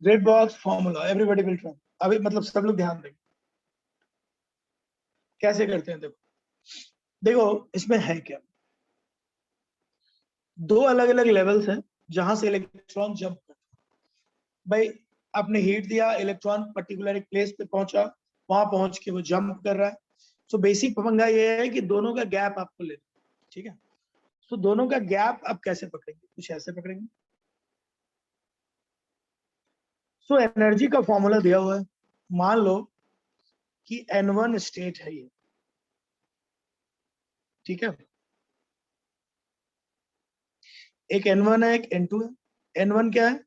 Red box formula everybody will try. अभी मतलब सब लोग ध्यान देंगे कैसे करते हैं। देखो देखो इसमें है क्या, दो अलग अलग लेवल्स हैं जहां से इलेक्ट्रॉन जंप करता है। भाई आपने हीट दिया, इलेक्ट्रॉन पर्टिकुलर एक प्लेस पे पहुंचा, वहां पहुंच के वो जंप कर रहा है। सो बेसिक पंगा ये है कि दोनों का गैप आपको लेना, ठीक है। तो दोनों का गैप आप कैसे पकड़ेंगे, कुछ ऐसे पकड़ेंगे। सो एनर्जी का फॉर्मूला दिया हुआ है, मान लो कि N1 स्टेट है ये, ठीक है। एक N1 है, एक N2 है। N1 क्या है,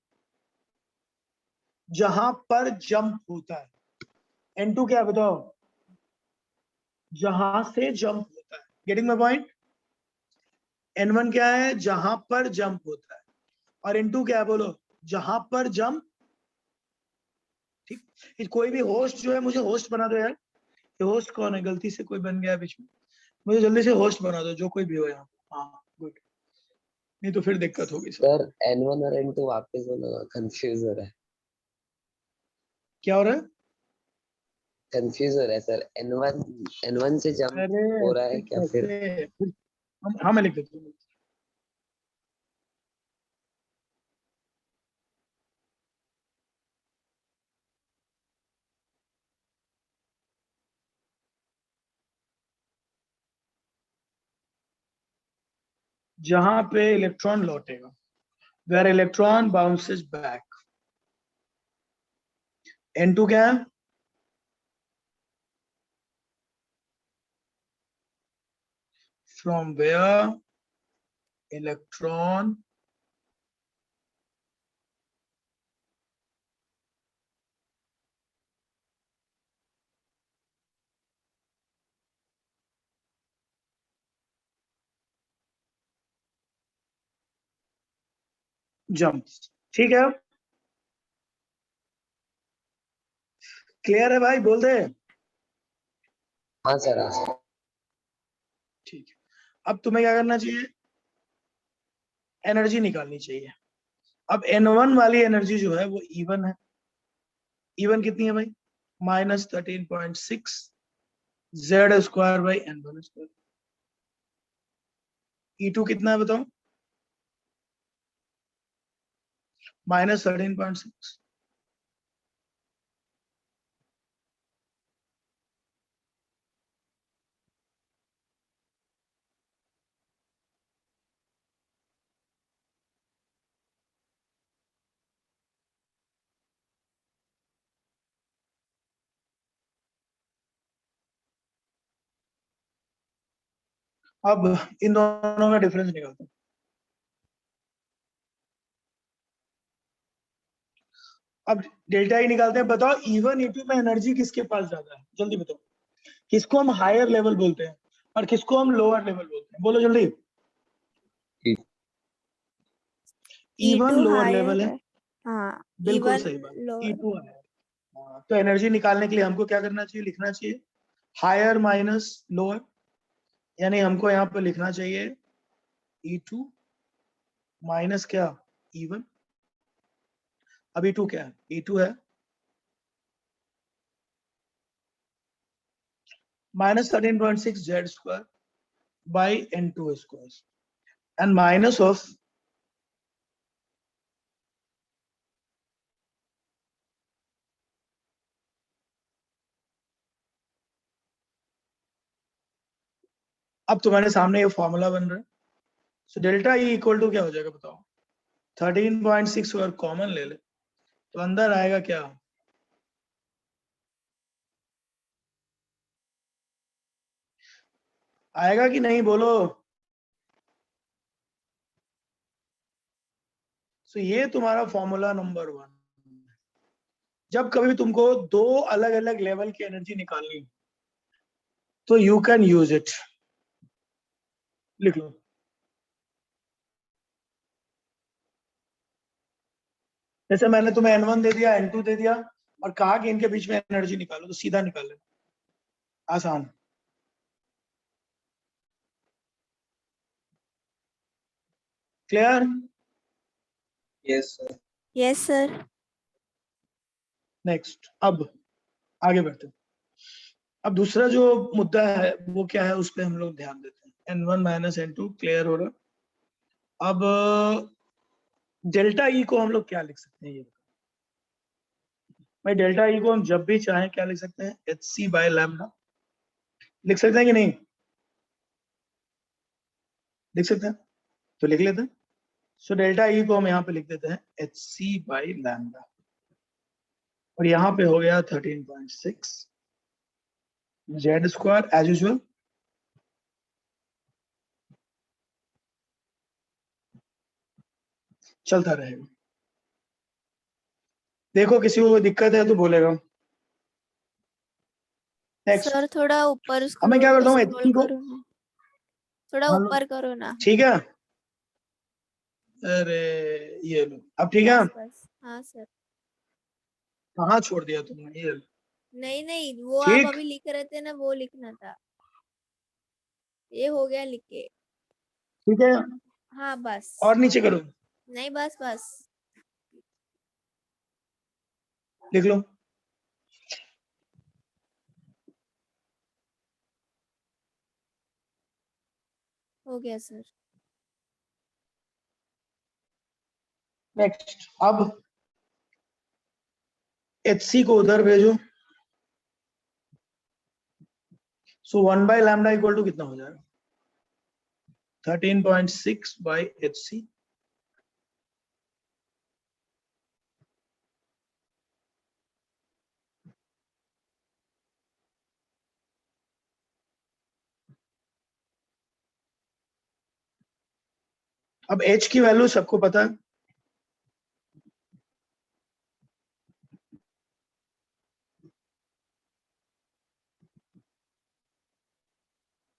जहां पर जंप होता है। N2 क्या है बताओ, जहां से जंप होता है। Getting my point. N1 क्या है, जहां पर जंप होता है, और N2 क्या है बोलो, जहां पर जंप। ठीक, कोई भी होस्ट जो है, मुझे होस्ट बना दो यार। ये होस्ट कौन है, गलती से कोई बन गया बीच में, मुझे जल्दी से होस्ट बना दो, जो कोई भी हो यहाँ। हाँ गुड, नहीं तो फिर दिक्कत होगी सर। सर N1 और N2 वापस बोलो, कंफ्यूज हो रहा है। क्या हो रहा है, कंफ्यूज हो रहा है सर। N1 से जंप अरे हो रहा ऐसे है क्या फिर? कैसे, हाँ मैं लिख देता हूँ। जहां पे इलेक्ट्रॉन लौटेगा, where electron bounces back. N2 क्या है, फ्रॉम वेयर इलेक्ट्रॉन जंप, ठीक है। क्लियर है भाई, बोल दे। हाँ सर, हाँ सर। ठीक है, अब तुम्हें क्या करना चाहिए, एनर्जी निकालनी चाहिए। अब N1 वाली एनर्जी जो है वो E1 है। E1 कितनी है भाई, -13.6 Z²/N1²। E2 कितना है बताओ, -13.6। अब इन दोनों का डिफरेंस निकालते हैं। अब डेल्टा ई निकालते हैं। बताओ E1 E2 में एनर्जी किसके पास ज्यादा है, जल्दी बताओ। किसको हम हायर लेवल बोलते हैं और किसको हम लोअर लेवल बोलते हैं, बोलो जल्दी। E1 E2 lower level higher है, है। हाँ, बिल्कुल E1 सही बात। लोअर। E2 है। तो एनर्जी निकालने के लिए हमको क्या करना चाहिए, लिखना चाहिए हायर माइनस लोअर, यानी हमको यहाँ पे लिखना चाहिए E2 माइनस क्या, E1। अब E2 क्या है, E2 है -13.6 Z²/N2² and minus of अब तुम्हारे सामने ये फॉर्मूला बन रहा है। So delta E equal to क्या हो जाएगा बताओ, 13.6 अगर कॉमन ले ले तो अंदर आएगा क्या, आएगा कि नहीं बोलो। सो ये तुम्हारा फॉर्मूला नंबर 1। जब कभी तुमको दो अलग अलग लेवल की एनर्जी निकालनी तो यू कैन यूज इट, लिख लो। जैसे मैंने तुम्हें N1 दे दिया, N2 दे दिया और कहा कि इनके बीच में एनर्जी निकालो, तो सीधा निकाल लेना, आसान। Clear. Yes, sir. Yes sir. Next, अब आगे बढ़ते हैं। अब दूसरा जो मुद्दा है वो क्या है, उस पर हम लोग ध्यान देते हैं। n1 माइनस n2 क्लियर हो रहा। अब डेल्टा ई को हम लोग क्या लिख सकते हैं, ये भाई डेल्टा ई को हम जब भी चाहें क्या लिख सकते हैं, एच सी बाय लैम्डा लिख सकते हैं कि नहीं, लिख सकते हैं, तो लिख लेते हैं। सो डेल्टा ई को हम यहाँ पे लिख देते हैं एच सी बाय लैम्डा, और यहाँ पे हो गया 13.6 जेड स्क्वायर एज यूजुअल। चलता रहेगा, देखो किसी को कोई दिक्कत है तो बोलेगा। नेक्स्ट, सर थोड़ा ऊपर अब मैं क्या करता हूँ, स्क्रॉल एच को करो ना, थोड़ा मान लो, ऊपर करो ना। ठीक है, अरे ये लो, अब ठीक है। बस बस, हाँ सर। कहाँ छोड़ दिया तुमने, ये लो। नहीं नहीं, वो आप ठीक, अभी लिख रहे थे ना, वो लिखना था। ये हो गया लिख के। ठीक है, हाँ बस। और नीचे करो, नहीं बस बस। लिख लो। हो गया सर। नेक्स्ट, अब एच सी को उधर भेजो। सो 1 बाय लैम्डा इक्वल टू कितना हो जाएगा, 13.6 बाय एच सी। अब h की वैल्यू सबको पता है,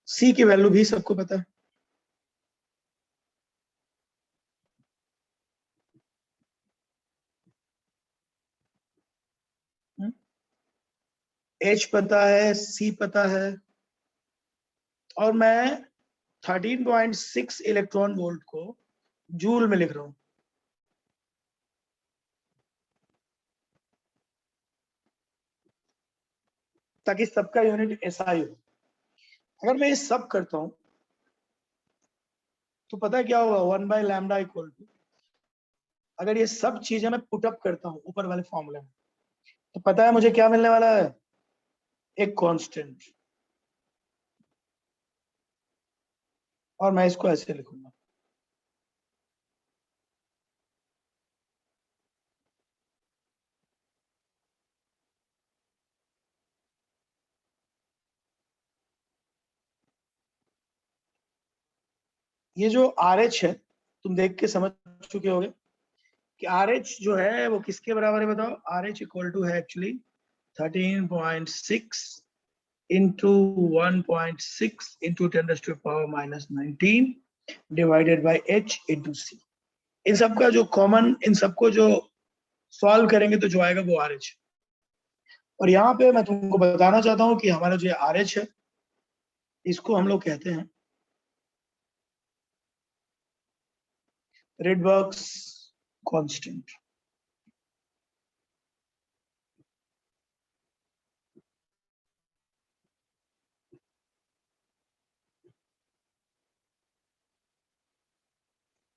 c की वैल्यू भी सबको पता है। h पता है, c पता है, और मैं 13.6 इलेक्ट्रॉन वोल्ट को जूल में लिख रहा हूं, ताकि सबका यूनिट एसआई हो। अगर मैं ये सब करता हूं तो पता है क्या होगा, 1 बाय लैम्डा इक्वल टू, अगर ये सब चीजें मैं पुटअप करता हूं ऊपर वाले फॉर्मूले में, तो पता है मुझे क्या मिलने वाला है, एक कांस्टेंट, और मैं इसको ऐसे लिखूंगा। ये जो आर एच है, तुम देख के समझ चुके होगे कि आर एच जो है वो किसके बराबर है, बताओ। आर एच इक्वल टू है actually 13.6 into 1.6 into 10 raised to the power minus 19 divided by h into c। इन सबका जो कॉमन, इन सबको जो सॉल्व करेंगे तो जो आएगा वो आर एच। और यहाँ पे मैं तुमको बताना चाहता हूँ कि हमारा जो आर एच है, इसको हम लोग कहते हैं रेडबर्ग्स कांस्टेंट।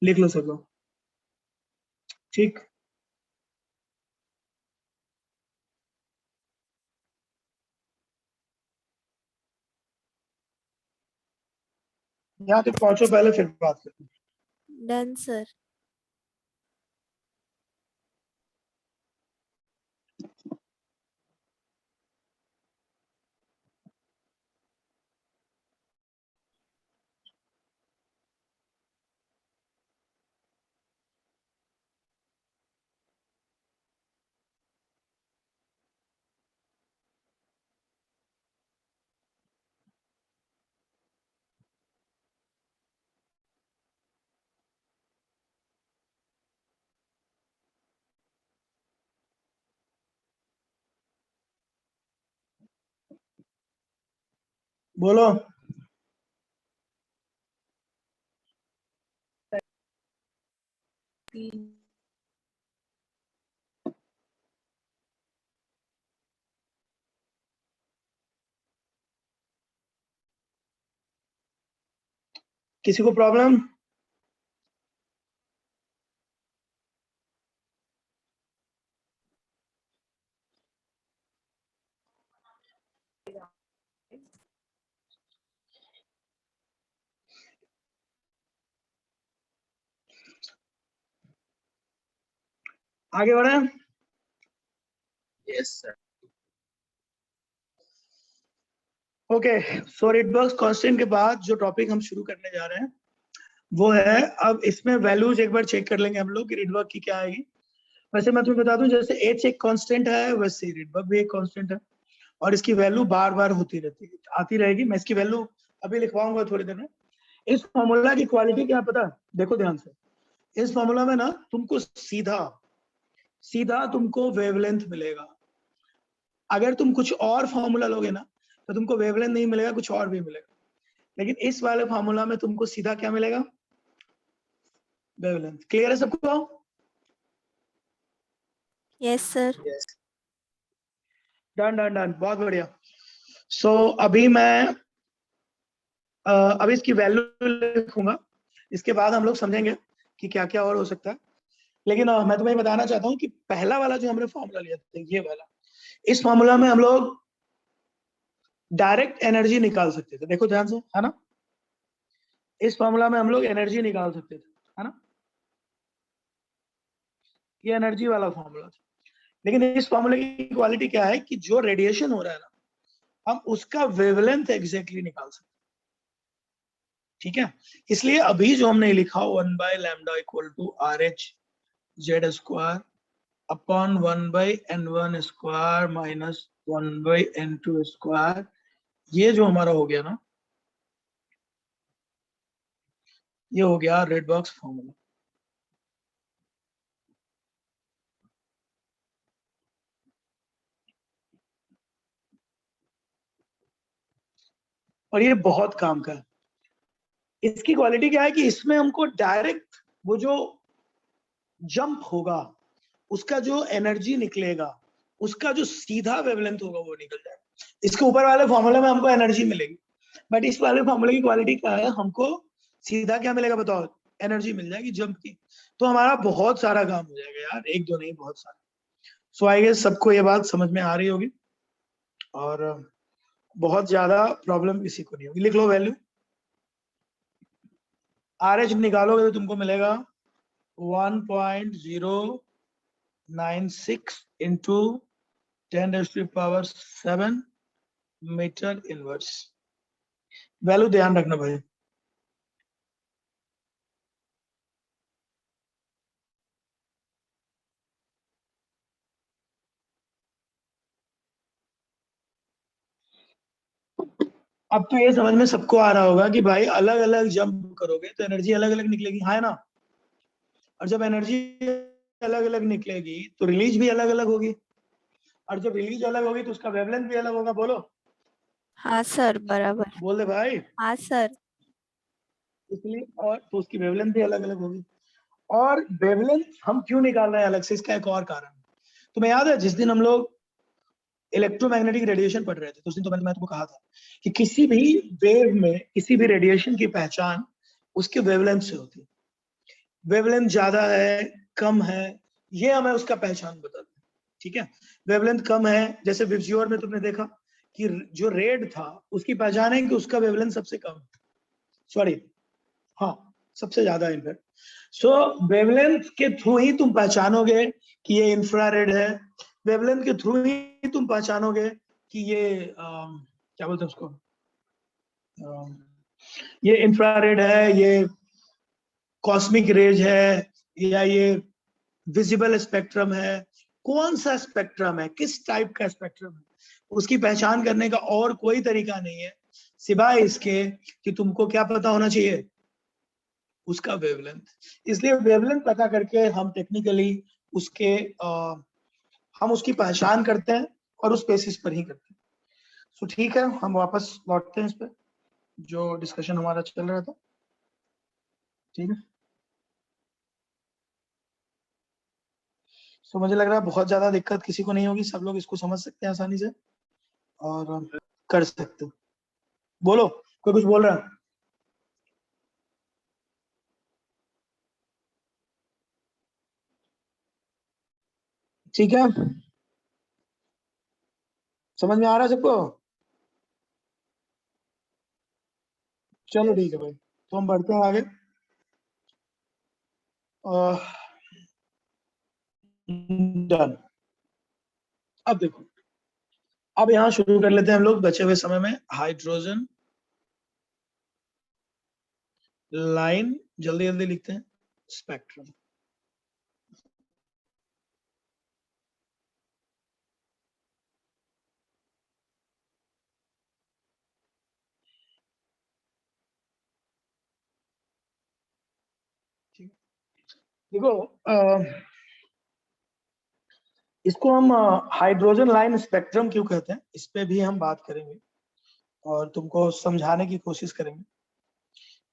लिख लो सब लोग, ठीक। यहाँ तक पहुंचो पहले, फिर बात करते हैं। Done sir. बोलो। किसी को प्रॉब्लम? आगे बढ़े? Yes, sir. ओके, सो रिडबर्ग्स कांस्टेंट के बाद जो टॉपिक हम शुरू करने जा रहे हैं वो है, अब इसमें वैल्यूज एक बार चेक कर लेंगे हम लोग कि रिडबर्ग की क्या आएगी। वैसे मैं तुम्हें बता दूं, जैसे h एक कांस्टेंट है वैसे रिडबर्ग भी एक कांस्टेंट है और इसकी वैल्यू बार बार होती रहती है, आती रहेगी। मैं इसकी वैल्यू अभी लिखवाऊंगा थोड़ी देर में। इस फॉर्मूला की क्वालिटी क्या पता? देखो ध्यान से, इस फॉर्मूला में ना तुमको सीधा तुमको वेवलेंथ मिलेगा। अगर तुम कुछ और फॉर्मूला लोगे ना तो तुमको वेवलेंथ नहीं मिलेगा, कुछ और भी मिलेगा। लेकिन इस वाले फॉर्मूला में तुमको सीधा क्या मिलेगा? वेवलेंथ। क्लियर है सबको? Yes sir. Yes. Done done done, बहुत बढ़िया। सो अभी मैं अभी इसकी वैल्यू लिखूंगा, इसके बाद हम लोग समझेंगे कि क्या क्या और हो सकता है। लेकिन मैं तुम्हें बताना चाहता हूँ कि पहला वाला जो हमने फॉर्मूला लिया था, ये वाला, इस फॉर्मूला में हम लोग डायरेक्ट एनर्जी निकाल सकते थे। देखो ध्यान से, है ना? इस फॉर्मूला में हम लोग एनर्जी निकाल सकते थे, है ना? ये एनर्जी वाला फॉर्मूला था। लेकिन इस फॉर्मूले की क्वालिटी क्या है कि जो रेडिएशन हो रहा है ना, हम उसका वेवलेंथ एग्जैक्टली निकाल सकते हैं। ठीक है, इसलिए अभी जो हमने लिखा 1/λ equal to RH Z square upon 1/N1 square minus 1/N2 square, ये जो हमारा हो गया ना, ये हो गया रिडबर्ग्स फॉर्मूला। और ये बहुत काम का है। इसकी क्वालिटी क्या है कि इसमें हमको डायरेक्ट वो जो जंप होगा, उसका जो एनर्जी निकलेगा, उसका जो सीधा वेवलेंथ होगा वो निकल जाएगा। इसके ऊपर वाले फॉर्मूले में हमको एनर्जी मिलेगी, बट इस वाले फॉर्मूले की क्वालिटी क्या है, हमको सीधा क्या मिलेगा बताओ? एनर्जी मिल जाएगी जंप की। तो हमारा बहुत सारा काम हो जाएगा यार, एक दो नहीं, बहुत सारा। सो आई गेस सबको ये बात समझ में आ रही होगी और बहुत ज्यादा प्रॉब्लम किसी को नहीं होगी। लिख लो वैल्यू। RH निकालोगे तो तुमको मिलेगा 1.096 into 10⁻⁷ मीटर इनवर्स। वैल्यू ध्यान रखना भाई। अब तो ये समझ में सबको आ रहा होगा कि भाई अलग अलग जंप करोगे तो एनर्जी अलग अलग निकलेगी, हाँ है ना? और जब एनर्जी अलग अलग निकलेगी तो रिलीज भी अलग अलग होगी, और जब रिलीज अलग होगी तो उसका वेवलेंथ भी अलग होगा। बोलो। हाँ सर, बराबर। बोल दे भाई। हाँ सर। इसलिए और तो उसकी वेवलेंथ भी अलग अलग होगी। और वेवलेंथ हम क्यों निकाल रहे हैं अलग से, इसका एक और कारण। तुम्हें याद है जिस दिन हम लोग इलेक्ट्रोमैग्नेटिक रेडिएशन पढ़ रहे थे तो उस दिन तो मैं तुमको कहा था कि किसी भी वेव में किसी भी रेडिएशन की पहचान उसके वेवलेंथ से होती है। वेवलेंथ ज्यादा है, कम है, ये हमें उसका पहचान बताता है। ठीक है, वेवलेंथ कम है, जैसे विबज्योर में तुमने देखा कि जो रेड था उसकी पहचान है कि उसका वेवलेंथ सबसे कम, सॉरी हाँ सबसे ज्यादा इनफैक्ट। सो वेवलेंथ के थ्रू ही तुम पहचानोगे कि ये इंफ्रारेड है, वेवलेंथ के थ्रू ही तुम पहचानोगे कि ये क्या बोलते हैं उसको, ये इंफ्रारेड है, ये कॉस्मिक रेज है, या ये विजिबल स्पेक्ट्रम है। कौन सा स्पेक्ट्रम है, किस टाइप का स्पेक्ट्रम है, उसकी पहचान करने का और कोई तरीका नहीं है सिवाय इसके कि तुमको क्या पता होना चाहिए, उसका वेवलेंथ। इसलिए वेवलेंथ पता करके हम टेक्निकली उसके हम उसकी पहचान करते हैं और उस बेसिस पर ही करते हैं। सो ठीक है, हम वापस लौटते हैं इस पे जो डिस्कशन हमारा चल रहा था। ठीक है, सो मुझे लग रहा है बहुत ज्यादा दिक्कत किसी को नहीं होगी, सब लोग इसको समझ सकते हैं आसानी से और कर सकते हो। बोलो, कोई कुछ बोल रहा है? ठीक है, समझ में आ रहा है सबको? चलो ठीक है भाई, तो हम बढ़ते हैं आगे। डन। अब देखो, अब यहाँ शुरू कर लेते हैं हम लोग बचे हुए समय में हाइड्रोजन लाइन। जल्दी जल्दी लिखते हैं स्पेक्ट्रम। देखो, इसको हम हाइड्रोजन लाइन स्पेक्ट्रम क्यों कहते हैं, इस पे भी हम बात करेंगे और तुमको समझाने की कोशिश करेंगे,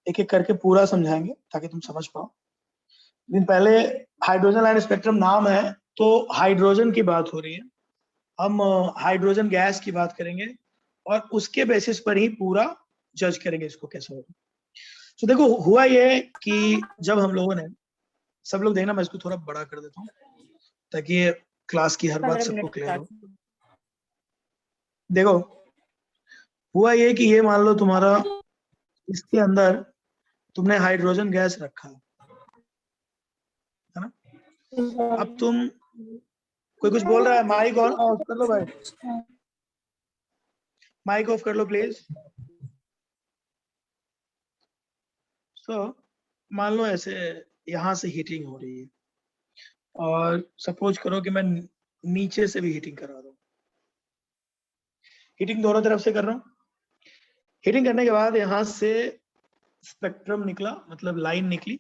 एक एक करके पूरा समझाएंगे ताकि तुम समझ पाओ। लेकिन पहले हाइड्रोजन लाइन स्पेक्ट्रम नाम है तो हाइड्रोजन की बात हो रही है, हम हाइड्रोजन गैस की बात करेंगे और उसके बेसिस पर ही पूरा जज करेंगे इसको कैसे होगा। तो देखो, हुआ ये कि जब हम लोगों ने, सब लोग देखना, मैं इसको थोड़ा बड़ा कर देता हूँ ताकि ये क्लास की हर बात सबको क्लियर हो। देखो, हुआ ये कि ये मान लो तुम्हारा, इसके अंदर तुमने हाइड्रोजन गैस रखा है ना। अब तुम, कोई कुछ बोल रहा है, माइक ऑफ कर लो भाई, माइक ऑफ कर लो प्लीज। सो मान लो ऐसे यहाँ से हीटिंग हो रही है और सपोज करो कि मैं नीचे से भी हीटिंग करा रहा हूँ, हीटिंग दोनों तरफ से कर रहा हूँ। हीटिंग करने के बाद यहाँ से स्पेक्ट्रम निकला, मतलब लाइन निकली,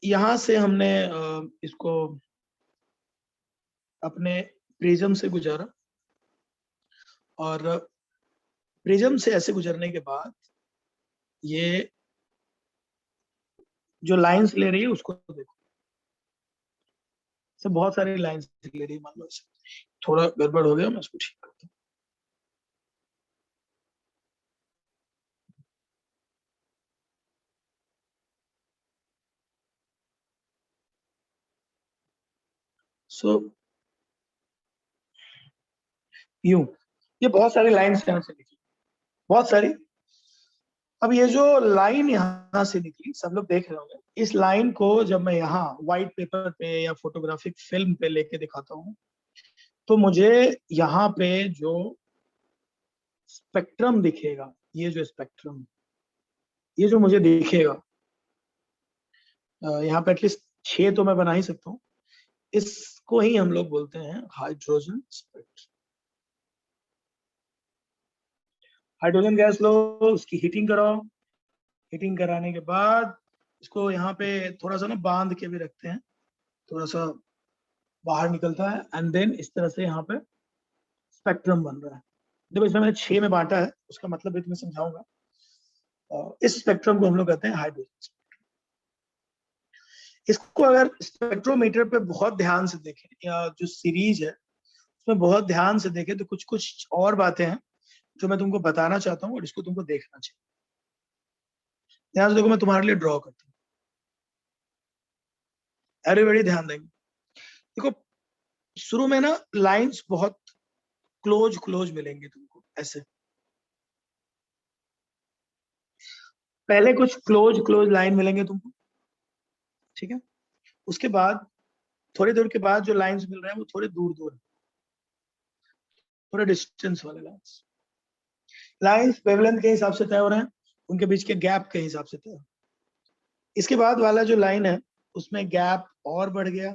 यहाँ से हमने इसको अपने प्रिज्म से गुजारा और प्रिज्म से ऐसे गुजरने के बाद ये जो लाइंस ले रही है उसको देखो, से बहुत सारी लाइंस ले रही है। मान लो ऐसे थोड़ा गड़बड़ हो गया, मैं इसको ठीक करता हूँ। सो यूं, ये बहुत सारी लाइंस यहाँ से निकली, बहुत सारी। अब ये जो लाइन यहाँ से निकली, सब लोग देख रहे होंगे, इस लाइन को जब मैं यहाँ व्हाइट पेपर पे या फोटोग्राफिक फिल्म पे लेके दिखाता हूँ तो मुझे यहाँ पे जो स्पेक्ट्रम दिखेगा, ये जो स्पेक्ट्रम, ये जो मुझे दिखेगा, यहाँ पे एटलीस्ट 6 तो मैं बना ही सकता हूँ, इसको ही हम लोग बोलते हैं हाइड्रोजन स्पेक्ट्रम। हाइड्रोजन गैस लो, उसकी हीटिंग कराओ, हीटिंग कराने के बाद इसको यहाँ पे थोड़ा सा ना बांध के भी रखते हैं, थोड़ा सा बाहर निकलता है एंड देन इस तरह से यहाँ पे स्पेक्ट्रम बन रहा है। देखो, इसमें मैंने 6 में बांटा है, उसका मतलब भी तुम्हें समझाऊंगा। इस स्पेक्ट्रम को हम लोग कहते हैं हाइड्रोजन। इसको अगर स्पेक्ट्रोमीटर पे बहुत ध्यान से देखें, या जो सीरीज है उसमें बहुत ध्यान से देखें, तो कुछ कुछ और बातें हैं जो मैं तुमको बताना चाहता हूँ और इसको तुमको देखना चाहिए। ध्यान से देखो, मैं तुम्हारे लिए ड्रॉ करता हूँ, एवरीबॉडी ध्यान देंगे। देखो, शुरू में ना लाइंस बहुत क्लोज क्लोज मिलेंगे तुमको ऐसे, पहले कुछ क्लोज क्लोज लाइन मिलेंगे तुमको, ठीक है। उसके बाद थोड़ी देर के बाद जो लाइंस मिल रहे हैं वो थोड़े दूर दूर, थोड़े डिस्टेंस वाले लाइंस। लाइंस वेवलेंथ के हिसाब से तय हो रहे हैं, उनके बीच के गैप के हिसाब से तय। इसके बाद वाला जो लाइन है उसमें गैप और बढ़ गया,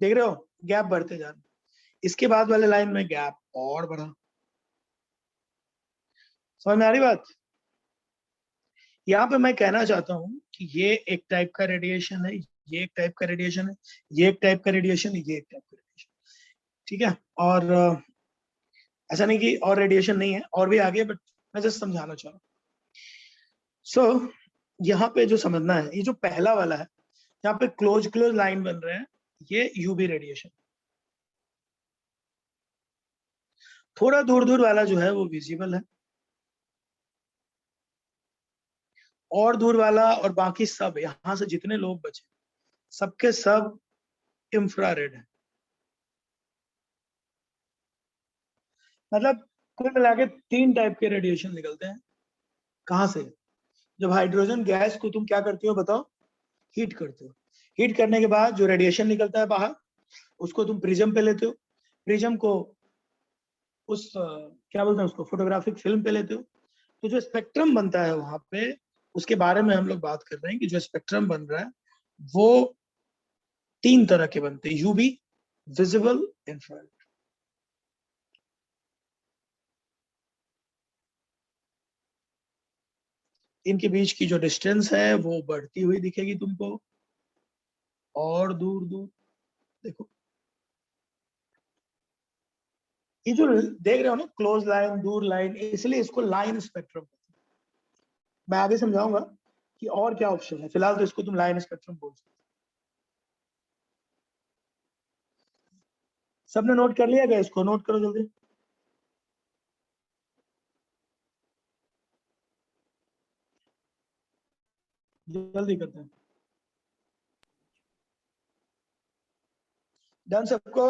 देख रहे हो, गैप बढ़ते जा रहे। इसके बाद वाले लाइन में गैप और बढ़ा। समझ में आ रही बात? यहाँ पे मैं कहना चाहता हूँ कि ये एक टाइप का रेडिएशन है, ये एक टाइप का रेडिएशन है, ये एक टाइप का रेडिएशन है, ये एक टाइप का रेडिएशन, ठीक है। और ऐसा नहीं कि और रेडिएशन नहीं है, और भी आगे, बट मैं जस्ट समझाना चाह रहा हूँ। सो यहाँ पे जो समझना है, ये जो पहला वाला है, यहाँ पे क्लोज क्लोज लाइन बन रहे हैं, ये यूवी रेडिएशन। थोड़ा दूर दूर वाला जो है वो विजिबल है, और दूर वाला और बाकी सब, यहां से जितने लोग बचे सबके सब इंफ्रारेड है। मतलब कुल मिला के 3 टाइप के रेडिएशन निकलते हैं। कहां से? जब हाइड्रोजन गैस को तुम क्या करते हो बताओ? हीट करते हो। हीट करने के बाद जो रेडिएशन निकलता है बाहर, उसको तुम प्रिज्म पे लेते हो। प्रिज्म को उस क्या बोलते हैं उसको, फोटोग्राफिक फिल्म पे लेते हो। तो जो स्पेक्ट्रम बनता है वहां पे, उसके बारे में हम लोग बात कर रहे हैं कि जो स्पेक्ट्रम बन रहा है वो 3 तरह के बनते हैं, यूवी, विजिबल, इंफ्रारेड। इनके बीच की जो डिस्टेंस है वो बढ़ती हुई दिखेगी तुमको, और दूर दूर देखो, ये जो देख रहे हो ना, क्लोज लाइन, दूर लाइन, इसलिए इसको लाइन स्पेक्ट्रम। मैं आगे समझाऊंगा कि और क्या ऑप्शन है, फिलहाल तो इसको तुम लाइन स्पेक्ट्रम बोल सकते हो। सबने नोट कर लिया क्या? इसको नोट करो जल्दी। जल्दी करते हैं। डन सबको?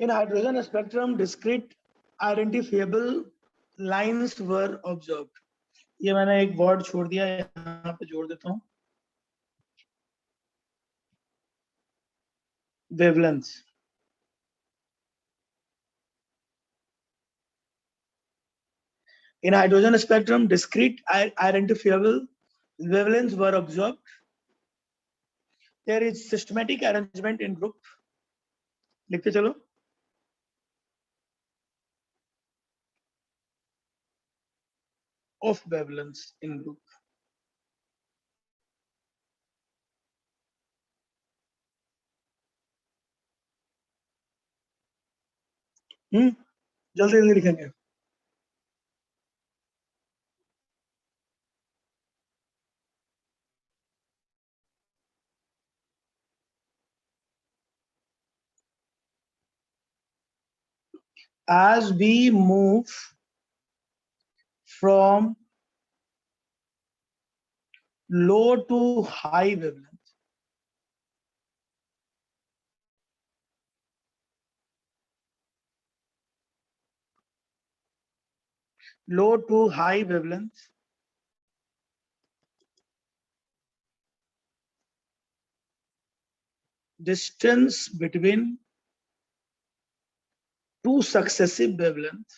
In hydrogen spectrum, discrete identifiable lines were observed. ये मैंने एक वर्ड छोड़ दिया है, यहाँ पे जोड़ देता हूँ, wavelengths. In hydrogen spectrum, discrete identifiable wavelengths were observed. There is systematic arrangement in group. लिखते चलो. Of wavelengths in group. जल्दी जल्दी लिखेंगे. As we move from low to high wavelength, low to high wavelength, distance between two successive wavelengths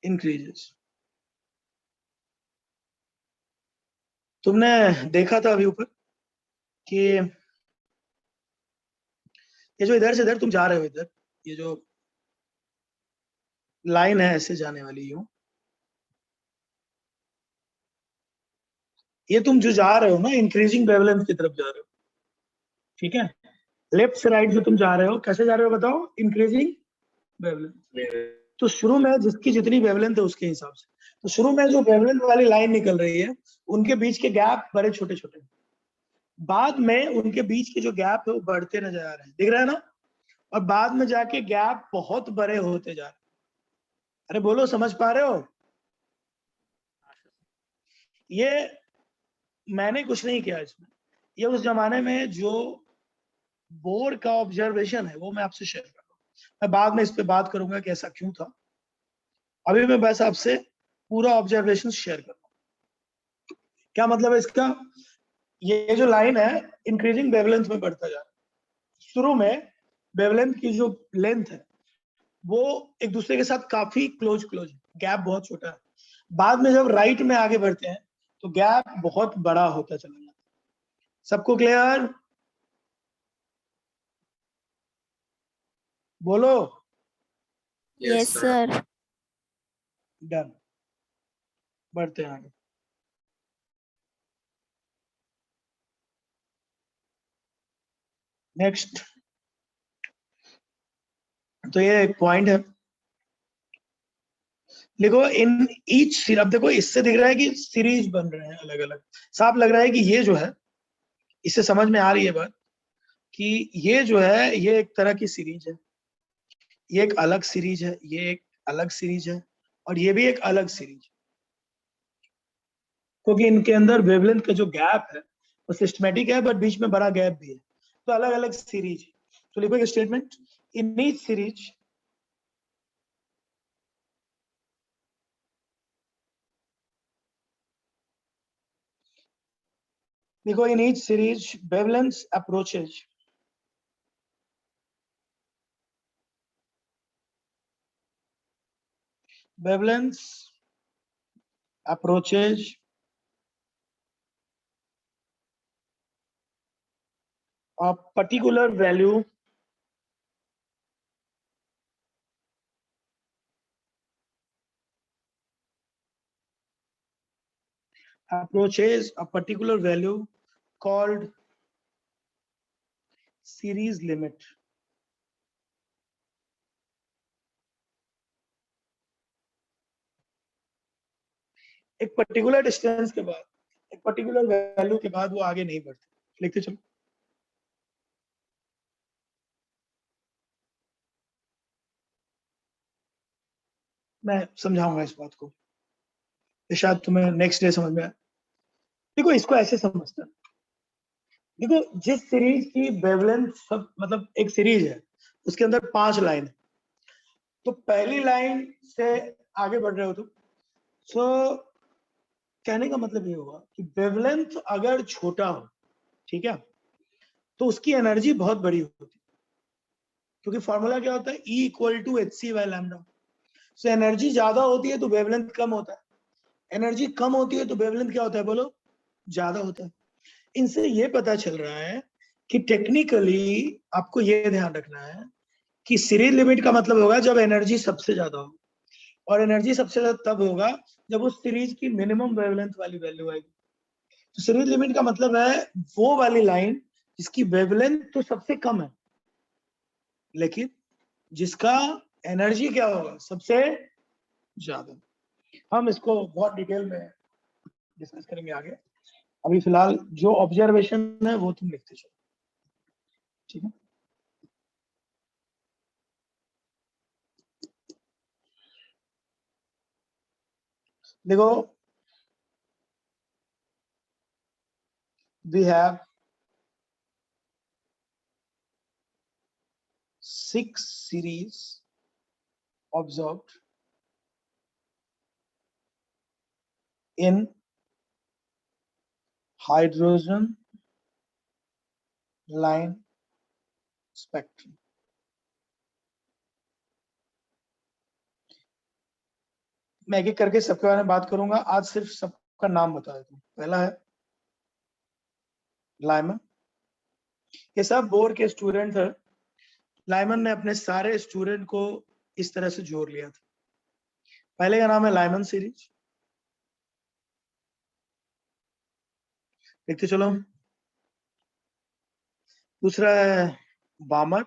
increases. तुमने देखा था अभी ऊपर कि ये जो इधर से इधर तुम जा रहे हो, इधर ये जो लाइन है ऐसे जाने वाली, यूं ये तुम जो जा रहे हो ना इंक्रीजिंग वेवलेंथ की तरफ जा रहे हो, ठीक है। लेफ्ट से राइट जो तुम जा रहे हो, कैसे जा रहे हो बताओ, इंक्रीजिंग वेवलेंथ। तो शुरू में जिसकी जितनी वेवलेंथ है उसके हिसाब से, तो शुरू में जो वेवलेंथ वाली लाइन निकल रही है उनके बीच के गैप बड़े छोटे छोटे, बाद में उनके बीच के जो गैप है वो बढ़ते नजर आ रहे हैं, दिख रहा है ना, और बाद में जाके गैप बहुत बड़े होते जा रहे हैं। अरे बोलो, समझ पा रहे हो? ये मैंने कुछ नहीं किया इसमें, ये उस जमाने में जो बोर का ऑब्जर्वेशन है वो मैं आपसे शेयर कर रहा हूँ। मैं बाद में इस पे बात करूंगा कि ऐसा क्यों था, अभी मैं बस आपसे पूरा ऑब्जर्वेशन शेयर कर रहा हूँ। क्या मतलब है इसका, ये जो लाइन है इंक्रीजिंग वेवलेंथ में बढ़ता जा रहा है। शुरू में वेवलेंथ की जो लेंथ है वो एक दूसरे के साथ काफी क्लोज गैप बहुत छोटा है, बाद में जब राइट में आगे बढ़ते हैं तो गैप बहुत बड़ा होता चला जाता है। सबको क्लियर? बोलो। Yes sir. डन, बढ़ते हैं आगे। नेक्स्ट, तो ये एक पॉइंट है, देखो इन ईच, अब देखो इससे दिख रहा है कि सीरीज बन रहे हैं अलग अलग, साफ लग रहा है कि ये जो है, इससे समझ में आ रही है बात कि ये जो है ये एक तरह की सीरीज है, ये एक अलग सीरीज है, ये एक अलग सीरीज है, और ये भी एक अलग सीरीज, क्योंकि इनके अंदर वेवलेंथ का जो गैप है वो सिस्टमेटिक है बट बीच में बड़ा गैप भी है, तो अलग अलग सीरीज है। तो लिखो स्टेटमेंट, इन ईच सीरीज देखो, in each series wavelength approaches a particular value approaches a particular value called series limit. एक पर्टिकुलर डिस्टेंस के बाद, एक पर्टिकुलर वैल्यू के बाद वो आगे नहीं बढ़ते, लिखते चलो। मैं समझाऊंगा इस बात को, शायद तुम्हें नेक्स्ट डे समझ में आए। देखो इसको ऐसे समझते हैं, देखो जिस सीरीज की वेवलेंथ सब मतलब एक सीरीज है उसके अंदर 5 लाइन है, तो पहली लाइन से आगे बढ़ रहे हो तुम, तो कहने का मतलब ये होगा कि वेवलेंथ अगर छोटा हो, ठीक है, तो उसकी एनर्जी बहुत बड़ी होती है, क्योंकि फॉर्मूला क्या होता है, E equal to hc by lambda. So energy ज्यादा होती है तो वेवलेंथ कम होता है, एनर्जी कम होती है तो वेवलेंथ क्या होता है बोलो, ज्यादा होता है। इनसे ये पता चल रहा है कि टेक्निकली आपको ये ध्यान रखना है कि सीरीज लिमिट का मतलब होगा जब एनर्जी सबसे ज्यादा हो, और एनर्जी सबसे ज्यादा तब होगा जब उस सीरीज की मिनिमम वेवलेंथ वाली वैल्यू आएगी। तो सीरीज लिमिट का मतलब है वो वाली लाइन जिसकी वेवलेंथ तो सबसे कम है लेकिन जिसका एनर्जी क्या होगा, सबसे ज्यादा। हम इसको बहुत डिटेल में डिस्कस करेंगे आगे, अभी फिलहाल जो ऑब्जर्वेशन है वो तुम लिखते चलो, ठीक है। देखो we have 6 series observed in hydrogen line spectrum. मैं एक एक करके सबके बारे में बात करूंगा, आज सिर्फ सबका नाम बता देता हूँ। पहला है लाइमन, ये सब बोर के स्टूडेंट है। लाइमन ने अपने सारे स्टूडेंट को इस तरह से जोड़ लिया था, पहले का नाम है लाइमन सीरीज, देखते चलो। दूसरा है बामर,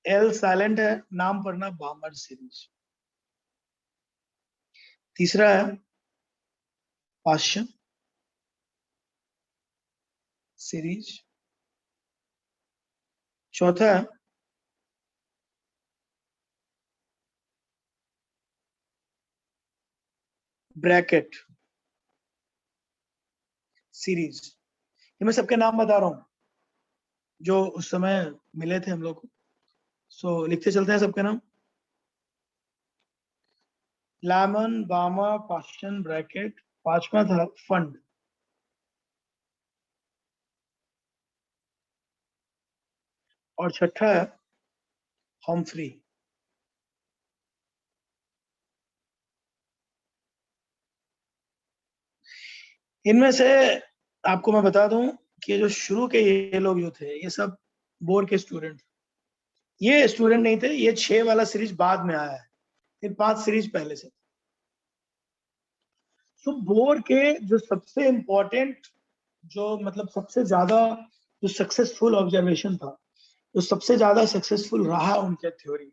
एल साइलेंट है, नाम पढ़ना बामर सीरीज। तीसरा है पाश्चन सीरीज। चौथा है ब्रैकेट सीरीज। ये मैं सबके नाम बता रहा हूं जो उस समय मिले थे हम लोग को। सो लिखते चलते हैं सबके नाम। लामन, बामा, पाश्चन, ब्रैकेट। पांचवा था फंड। और छठा है हम्फ्री। इनमें से आपको मैं बता दूं कि जो शुरू के ये लोग जो थे ये सब बोर के स्टूडेंट थे। ये स्टूडेंट नहीं थे, ये 6 वाला सीरीज बाद में आया है, फिर 5 सीरीज पहले से। तो बोर के जो सबसे इंपॉर्टेंट, जो मतलब सबसे ज्यादा जो सक्सेसफुल ऑब्जर्वेशन था, जो सबसे ज्यादा सक्सेसफुल रहा उनके थ्योरी,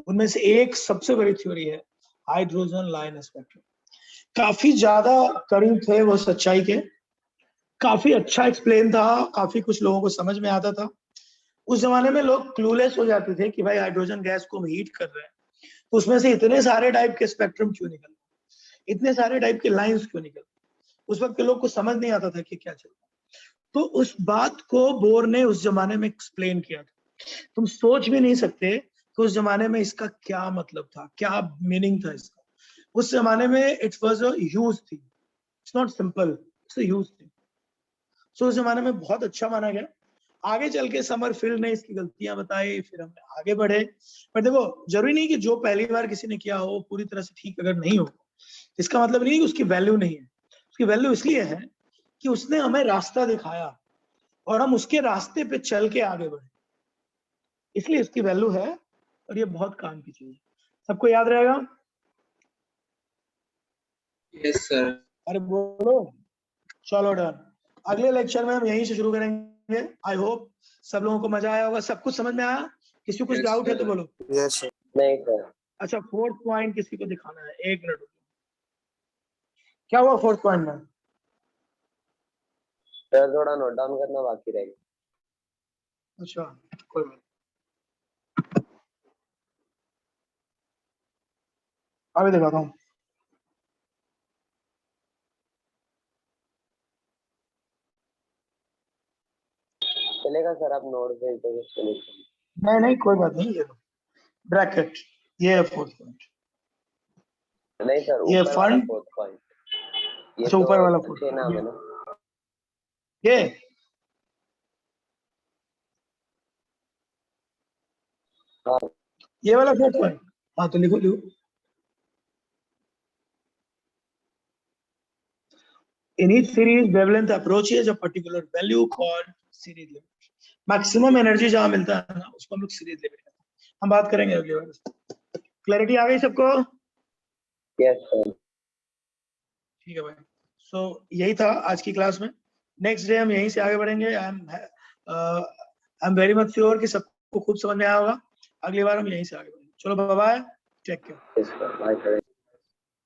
उनमें से एक सबसे बड़ी थ्योरी है हाइड्रोजन लाइन स्पेक्ट्रम। काफी ज्यादा करीब थे वो सच्चाई के, काफी अच्छा एक्सप्लेन था, काफी कुछ लोगों को समझ में आता था। उस जमाने में लोग क्लूलेस हो जाते थे कि भाई हाइड्रोजन गैस को हम हीट कर रहे हैं तो उसमें से इतने सारे टाइप के स्पेक्ट्रम क्यों निकल रहे, इतने सारे टाइप के लाइंस क्यों निकल रहे। उस वक्त के लोग को समझ नहीं आता था कि क्या चल रहा है। तो उस बात को बोर ने उस जमाने में एक्सप्लेन किया था। तुम सोच भी नहीं सकते कि उस जमाने में इसका क्या मतलब था, क्या मीनिंग था इसका। उस जमाने में it was a huge thing, it's not simple, it's a huge thing. So उस जमाने में बहुत अच्छा माना गया। आगे चल के समरफील्ड ने इसकी गलतियां बताई, फिर हम आगे बढ़े। पर देखो, जरूरी नहीं कि जो पहली बार किसी ने किया हो पूरी तरह से ठीक अगर नहीं हो, इसका मतलब नहीं कि उसकी वैल्यू नहीं है। उसकी वैल्यू इसलिए है कि उसने हमें रास्ता दिखाया और हम उसके रास्ते पे चल के आगे बढ़े, इसलिए इसकी वैल्यू है और ये बहुत काम की चीज है। सबको याद रहेगा? Yes, sir. अरे बोलो। चलो डन। अगले लेक्चर में हम यहीं से शुरू करेंगे। आई होप सब लोगों को मजा आया होगा, सब कुछ समझ में आया। किसी को कुछ Yes, डाउट है तो sir. बोलो। Yes, sir. नहीं सर, अच्छा, फोर्थ पॉइंट किसी को दिखाना है? 1 मिनट। क्या हुआ फोर्थ पॉइंट में? सर थोड़ा नोट डाउन करना बाकी रहेगा। अच्छा, कोई बात। अभी दिखाता हूँ। चलेगा सर, आप नोट भेज दो उसके लिए। नहीं नहीं, कोई बात नहीं। ये ब्रैकेट, ये है फोर्थ पॉइंट। नहीं सर, ये ऊपर वाला फंड। Fourth point. ये अच्छा, तो ऊपर वाला फोर्थ अच्छे नाम है ना। ये हाँ ये वाला फोर्थ पॉइंट। हाँ तो लिखो लिखो। In each series, wavelength approaches a particular value called series limit. Maximum energy जहां मिलता है ना उसको हम लोग सीरीज लिमिट कहते हैं। हम बात करेंगे अगली बार। क्लैरिटी आ गई सबको? Yes sir. ठीक है भाई। सो यही था आज की क्लास में। नेक्स्ट डे हम यहीं से आगे बढ़ेंगे। I am very much sure कि सबको खूब समझ में आया होगा। अगली बार हम यहीं से आगे बढ़ेंगे। चलो bye bye, take care. Yes sir, bye sir.